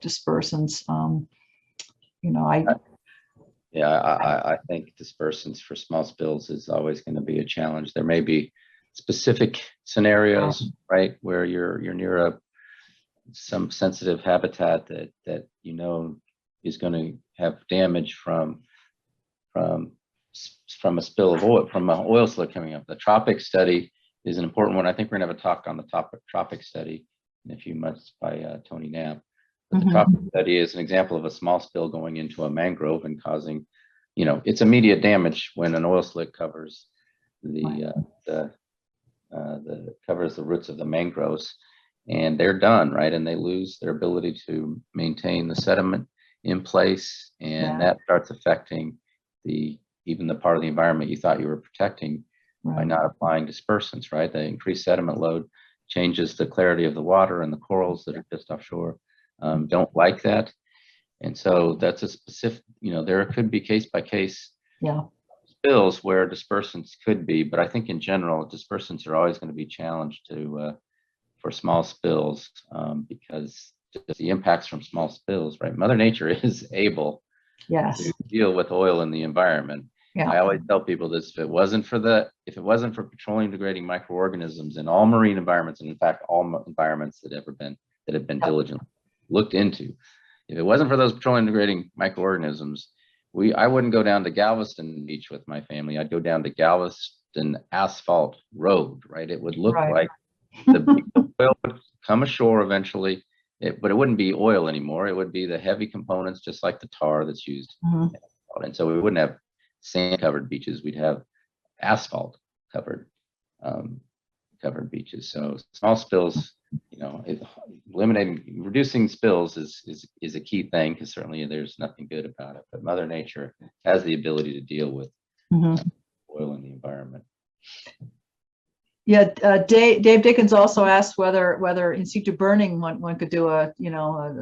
dispersants. I think dispersants for small spills is always going to be a challenge. There may be specific scenarios, right, where you're near some sensitive habitat that is going to have damage from a spill of oil, from an oil slick coming up. The tropic study is an important one. I think we're going to have a talk on the tropic study in a few months by Tony Knapp. But the tropic study is an example of a small spill going into a mangrove and causing, it's immediate damage when an oil slick covers covers the roots of the mangroves, and they're done, right? And they lose their ability to maintain the sediment in place, and that starts affecting even the part of the environment you thought you were protecting by not applying dispersants, right? The increased sediment load changes the clarity of the water, and the corals that are just offshore don't like that. And so that's a specific, there could be case by case spills where dispersants could be, but I think in general, dispersants are always going to be challenged for small spills because just the impacts from small spills, right? Mother Nature is able to deal with oil in the environment. I always tell people this: if it wasn't for petroleum degrading microorganisms in all marine environments, and in fact all environments that have been diligently looked into, if it wasn't for those petroleum degrading microorganisms, I wouldn't go down to Galveston Beach with my family. I'd go down to Galveston Asphalt Road, right? It would look like the oil would come ashore eventually, but it wouldn't be oil anymore. It would be the heavy components, just like the tar that's used. And so we wouldn't have sand covered beaches. We'd have asphalt covered beaches. So small spills, reducing spills is a key thing, because certainly there's nothing good about it, but Mother Nature has the ability to deal with oil in the environment. Yeah, Dave Dickens also asked whether in situ burning one could do a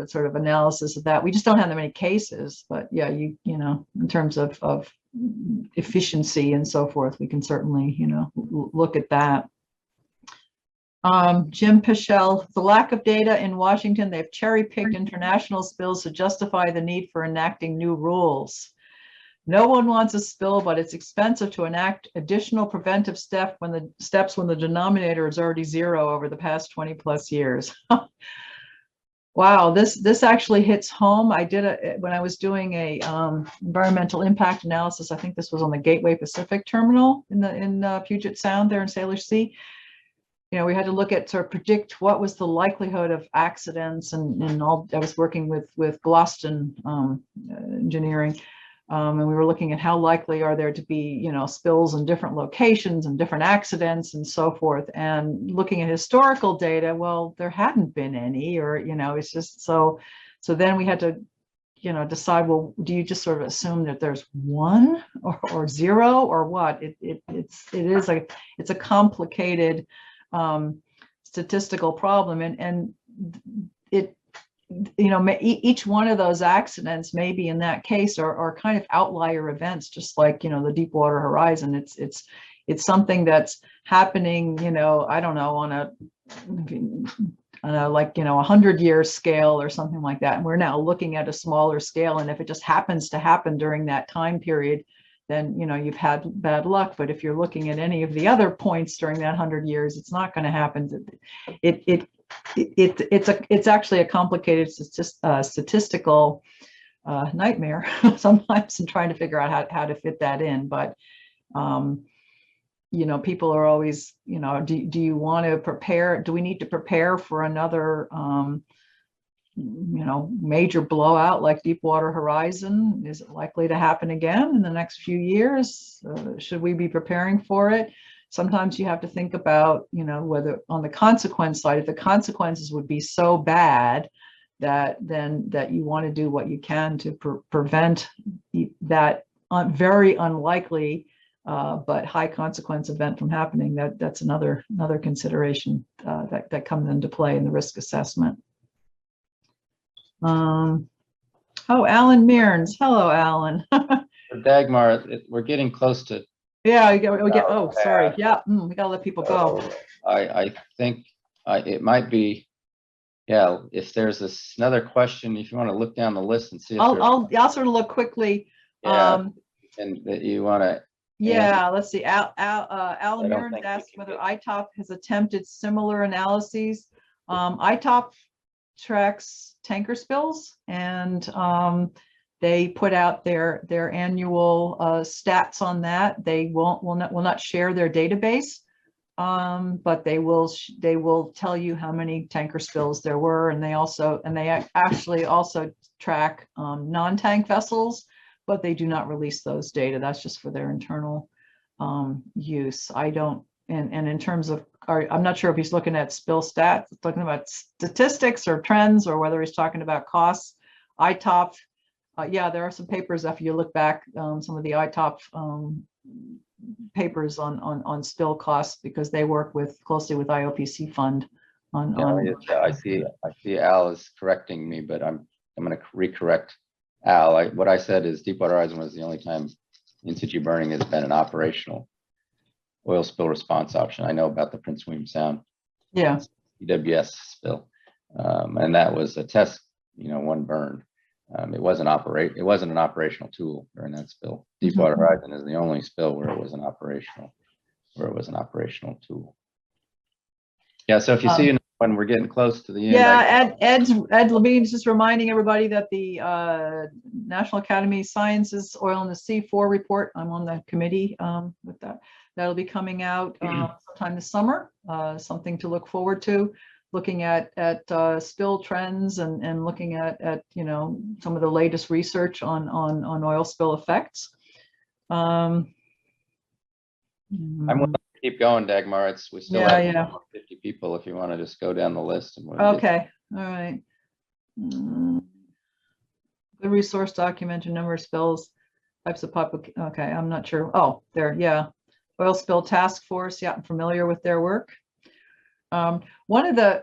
sort of analysis of that. We just don't have that many cases, but yeah, in terms of efficiency and so forth, we can certainly look at that. Jim Pichel, the lack of data in Washington, they've cherry-picked international spills to justify the need for enacting new rules. No one wants a spill, but it's expensive to enact additional preventive steps when the denominator is already zero over the past 20 plus years. Wow, this actually hits home. I did it when I was doing a environmental impact analysis. I think this was on the Gateway Pacific terminal in Puget Sound there in Salish Sea. You know, we had to look at sort of predict what was the likelihood of accidents and all. I was working with Gloston engineering, and we were looking at how likely are there to be, you know, spills in different locations and different accidents and so forth. And looking at historical data, well, there hadn't been any, or, you know, it's just so then we had to, you know, decide, well, do you just sort of assume that there's one or zero or what? It's a complicated statistical problem, and it, you know, each one of those accidents maybe in that case are kind of outlier events, just like, you know, the Deepwater Horizon. It's something that's happening, you know, I don't know, on a like, you know, 100-year scale or something like that. And we're now looking at a smaller scale. And if it just happens to happen during that time period, then, you know, you've had bad luck. But if you're looking at any of the other points during that 100 years, it's not going to happen. It's actually a complicated statistical nightmare sometimes in trying to figure out how to fit that in. But you know, people are always, you know, do you want to prepare? Do we need to prepare for another you know, major blowout like Deepwater Horizon? Is it likely to happen again in the next few years? Should we be preparing for it? Sometimes you have to think about, you know, whether on the consequence side, if the consequences would be so bad that you want to do what you can to prevent that very unlikely but high consequence event from happening. That's another consideration that comes into play in the risk assessment. Oh, Alan Mearns. Hello, Alan. Dagmar, we're getting close to. Yeah, we get. Oh, sorry. Yeah, we gotta let people go. I think it might be. Yeah, if there's another question, if you want to look down the list and see if I'll sort of look quickly. Yeah, and that you want to. Yeah, let's see. Alan Mearns asked whether ITOP has attempted similar analyses. ITOP tracks tanker spills, and they put out their annual stats on that. They will not share their database, but they will tell you how many tanker spills there were, and they actually also track non-tank vessels, but they do not release those data. That's just for their internal use. I don't. And in terms of, I'm not sure if he's looking at spill stats, talking about statistics or trends, or whether he's talking about costs. ITOP, yeah, there are some papers if you look back, some of the ITOP papers on spill costs, because they work closely with IOPC fund. I see Al is correcting me, but I'm going to recorrect Al. What I said is Deepwater Horizon was the only time in situ burning has been an operational oil spill response option. I know about the Prince William Sound, yeah, EWS spill, and that was a test. You know, one burned. It wasn't an operational tool during that spill. Deepwater Horizon is the only spill where it was an operational tool. Yeah. So if you see when we're getting close to the end. Yeah, Ed Levine's just reminding everybody that the National Academy of Sciences Oil in the Sea 4 report. I'm on the committee with that. That'll be coming out sometime this summer. Something to look forward to. Looking at spill trends and looking at you know, some of the latest research on oil spill effects. I'm willing to keep going, Dagmar. We still have 50 people if you want to just go down the list. And okay, all right. The resource document, number of spills, types of public. Okay, I'm not sure. Oh, there, yeah. Oil Spill Task Force. Yeah, I'm familiar with their work. One of the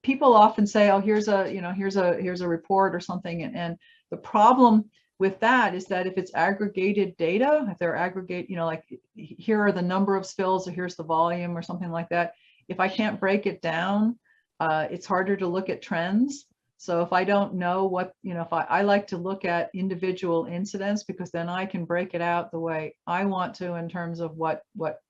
people often say, "Oh, here's a report or something," and the problem with that is that if it's aggregated data, if they're aggregate, you know, like here are the number of spills or here's the volume or something like that. If I can't break it down, it's harder to look at trends. So if I don't know what, if I like to look at individual incidents, because then I can break it out the way I want to in terms of what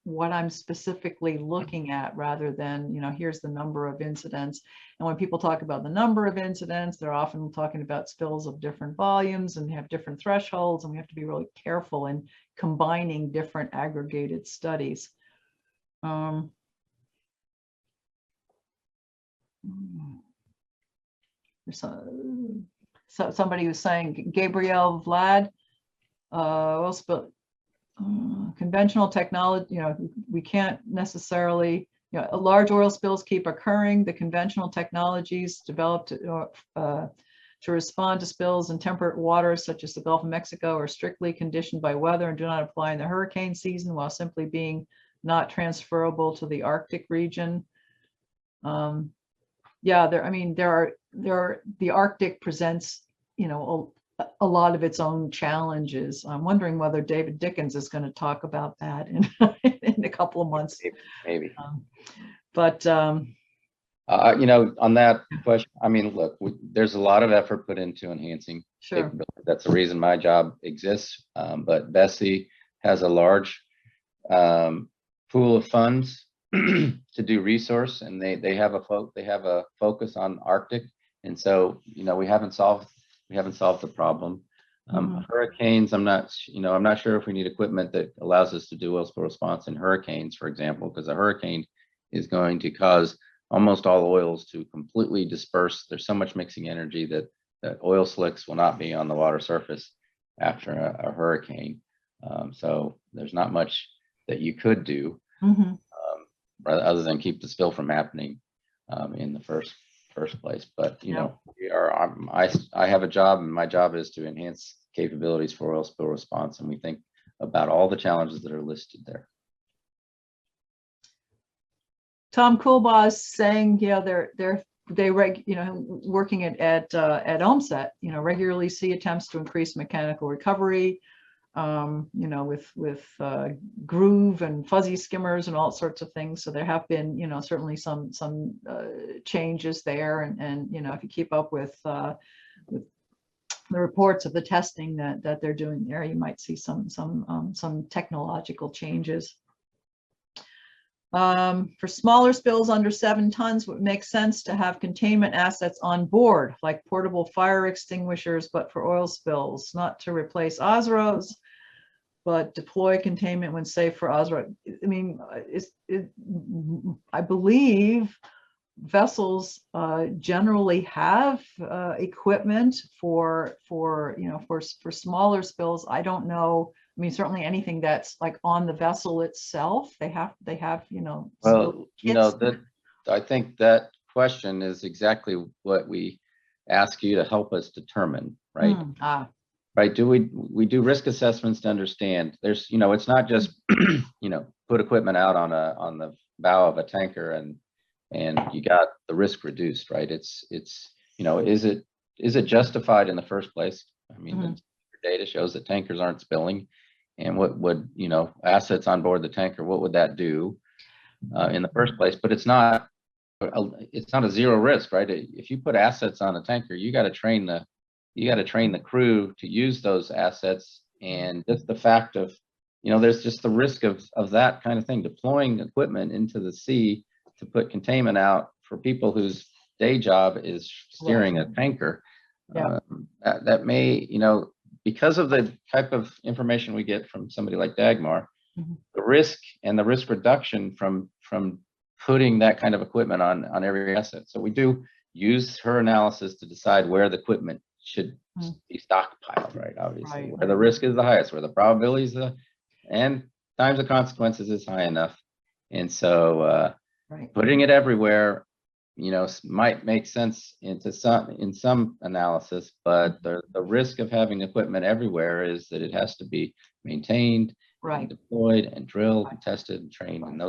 I'm specifically looking at, rather than, here's the number of incidents. And when people talk about the number of incidents, they're often talking about spills of different volumes and have different thresholds, and we have to be really careful in combining different aggregated studies. So somebody was saying, Gabriel Vlad, well, conventional technology, we can't necessarily, large oil spills keep occurring. The conventional technologies developed to respond to spills in temperate waters, such as the Gulf of Mexico, are strictly conditioned by weather and do not apply in the hurricane season, while simply being not transferable to the Arctic region. Yeah, the Arctic presents, a lot of its own challenges. I'm wondering whether David Dickens is going to talk about that in, in a couple of months. Maybe. On that question, I mean, look, there's a lot of effort put into enhancing capability. That's the reason my job exists. But Bessie has a large pool of funds to do resource, and they have a focus on Arctic, and so we haven't solved the problem. Hurricanes, I'm not sure if we need equipment that allows us to do oil spill response in hurricanes, for example, because a hurricane is going to cause almost all oils to completely disperse. There's so much mixing energy that oil slicks will not be on the water surface after a hurricane. So there's not much that you could do other than keep the spill from happening in the first place. But I have a job, and my job is to enhance capabilities for oil spill response, and we think about all the challenges that are listed there. Tom Coolbaugh is saying, working at OMSET, regularly see attempts to increase mechanical recovery, with groove and fuzzy skimmers and all sorts of things. So there have been, certainly some changes there, and if you keep up with the reports of the testing that they're doing there, you might see some technological changes. For smaller spills under 7 tons, it would make sense to have containment assets on board, like portable fire extinguishers, but for oil spills, not to replace OSROs, but deploy containment when safe for OSRO. I mean, I believe vessels generally have equipment for smaller spills. I don't know. I mean, certainly anything that's like on the vessel itself, they have, Well, I think that question is exactly what we ask you to help us determine, right? Right. We do risk assessments to understand there's, it's not just, put equipment out on the bow of a tanker and you got the risk reduced, right? Is it justified in the first place? I mean, the data shows that tankers aren't spilling. And what would, assets on board the tanker, what would that do in the first place? But it's not a zero risk, right? If you put assets on a tanker, you got to train the crew to use those assets. And just the fact of, there's just the risk of that kind of thing, deploying equipment into the sea to put containment out for people whose day job is steering a tanker. That may, because of the type of information we get from somebody like Dagmar, the risk and the risk reduction from putting that kind of equipment on every asset. So we do use her analysis to decide where the equipment should be stockpiled, right? Obviously, where the risk is the highest, where the probabilities and times of consequences is high enough. And so putting it everywhere, might make sense in some analysis, but the risk of having equipment everywhere is that it has to be maintained, and deployed, and drilled, and tested, and trained, and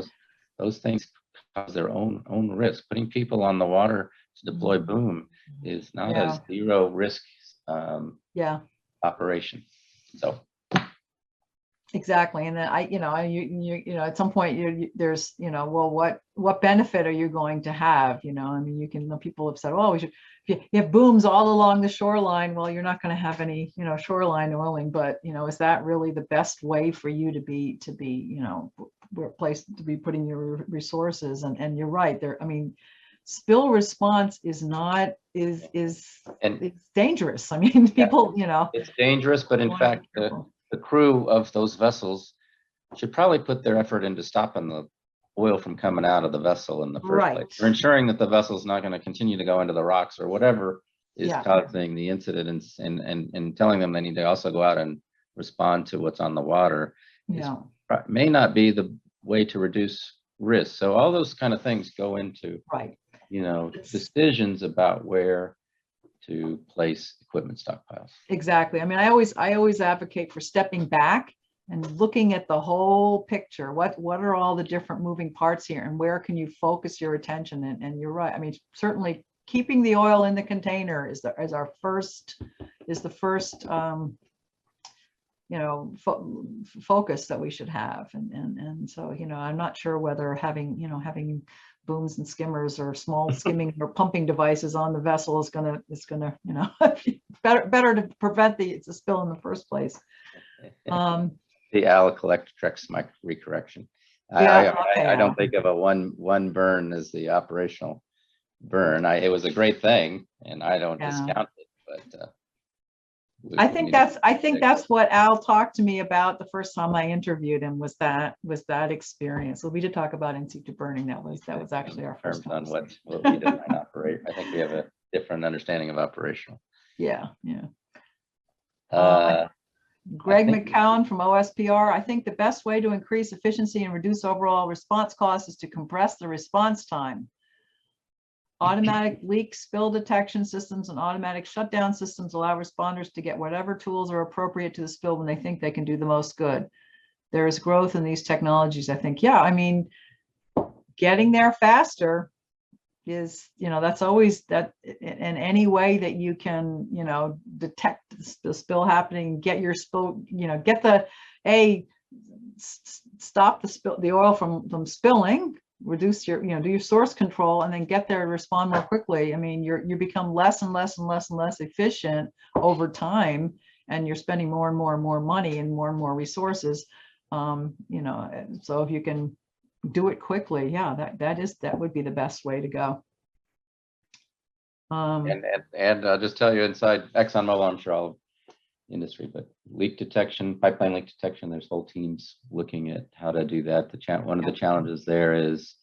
those things cause their own risk. Putting people on the water to deploy boom is not a zero risk operation. So Exactly. And then at some point there's, well, what benefit are you going to have? I mean, people have said, oh, if you have booms all along the shoreline, well, you're not going to have any, shoreline oiling, but, is that really the best way for you to be, place to be putting your resources? And you're right there. I mean, spill response is it's dangerous. I mean, people, it's dangerous, but in fact, the crew of those vessels should probably put their effort into stopping the oil from coming out of the vessel in the first place, or ensuring that the vessel is not going to continue to go into the rocks or whatever is causing the incidents, and telling them they need to also go out and respond to what's on the water may not be the way to reduce risk. So all those kind of things go into decisions about where to place equipment stockpiles. Exactly. I mean, I always advocate for stepping back and looking at the whole picture. What are all the different moving parts here, and where can you focus your attention? And you're right. I mean, certainly keeping the oil in the container is the first focus that we should have. And so, I'm not sure whether having booms and skimmers or small skimming or pumping devices on the vessel is gonna better to prevent the spill in the first place. The Alicolectrex recorrection. I don't think of a one burn as the operational burn. It was a great thing, and I don't discount it, but I think that's what Al talked to me about the first time I interviewed him, was that experience. So we did talk about in situ burning. That was actually our first on what we define operate. I think we have a different understanding of operational. Yeah. Greg McCown from OSPR. I think the best way to increase efficiency and reduce overall response costs is to compress the response time. Automatic leak spill detection systems and automatic shutdown systems allow responders to get whatever tools are appropriate to the spill when they think they can do the most good. There is growth in these technologies, I think. I mean, getting there faster is, that's always that, in any way that you can, detect the spill happening, get your spill, stop the oil from spilling, reduce your, do your source control, and then get there and respond more quickly. I mean, you become less and less and less and less efficient over time, and you're spending more and more and more money and more resources. So if you can do it quickly, that would be the best way to go. And I'll just tell you, inside ExxonMobil, I'm sure all of industry, but leak detection, pipeline leak detection, there's whole teams looking at how to do that. One of the challenges there is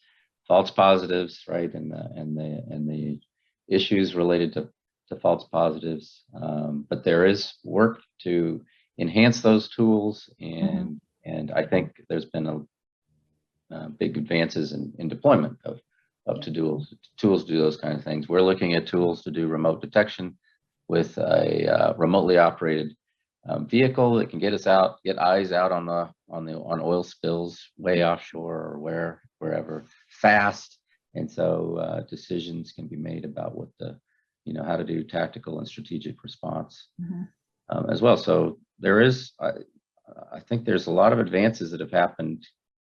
false positives, right, and the issues related to false positives. But there is work to enhance those tools, and I think there's been a big advances in deployment of tools to do those kind of things. We're looking at tools to do remote detection with a remotely operated vehicle that can get eyes out on oil spills way offshore or wherever fast, and so decisions can be made about what how to do tactical and strategic response as well. So there is, I think there's a lot of advances that have happened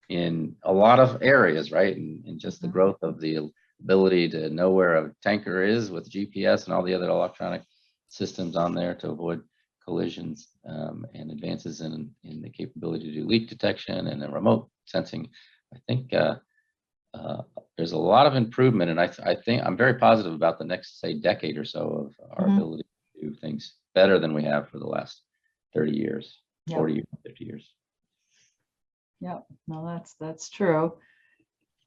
in a lot of areas, right? And just the growth of the ability to know where a tanker is with GPS and all the other electronic systems on there to avoid collisions, and advances in the capability to do leak detection and then remote sensing. I think there's a lot of improvement, and I think I'm very positive about the next, say, decade or so of our ability to do things better than we have for the last 30 years, 40 years, 50 years. Yeah, no, that's true.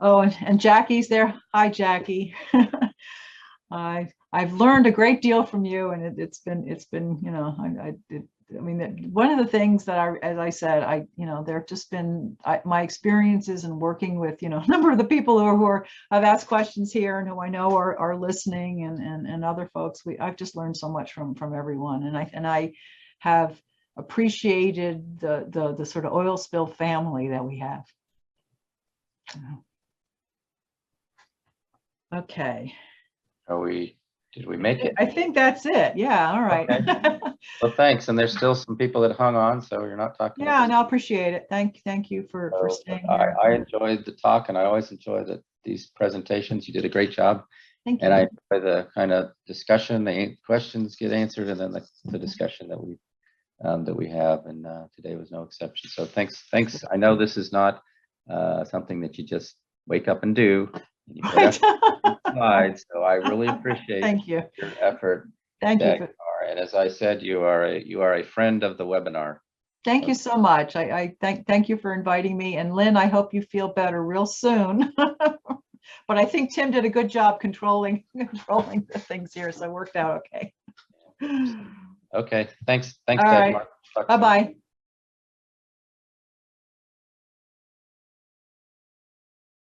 Oh, and Jackie's there. Hi, Jackie. I've learned a great deal from you, and it's been I mean, one of the things that as I said, there have just been my experiences in working with, a number of the people who I've asked questions here and who I know are listening, and other folks. I've just learned so much from everyone, and I have appreciated the sort of oil spill family that we have. Okay. Are we Did we make it? I think that's it. Yeah, all right. Okay. Well, thanks. And there's still some people that hung on, so you're not talking. Yeah, no, I appreciate it. Thank you for staying here. I enjoyed the talk, and I always enjoy these presentations. You did a great job. Thank you. And I enjoy the kind of discussion, the questions get answered, and then the discussion that we have, and today was no exception. So thanks. I know this is not something that you just wake up and do. And you put Right. slides, so I really appreciate Thank you. your effort. Thank you. Dagmar. And as I said, you are a friend of the webinar. Thank you so much. I thank you for inviting me. And Lynn, I hope you feel better real soon. But I think Tim did a good job controlling the things here, so it worked out okay. Okay, thanks, All Dagmar. right. Bye-bye.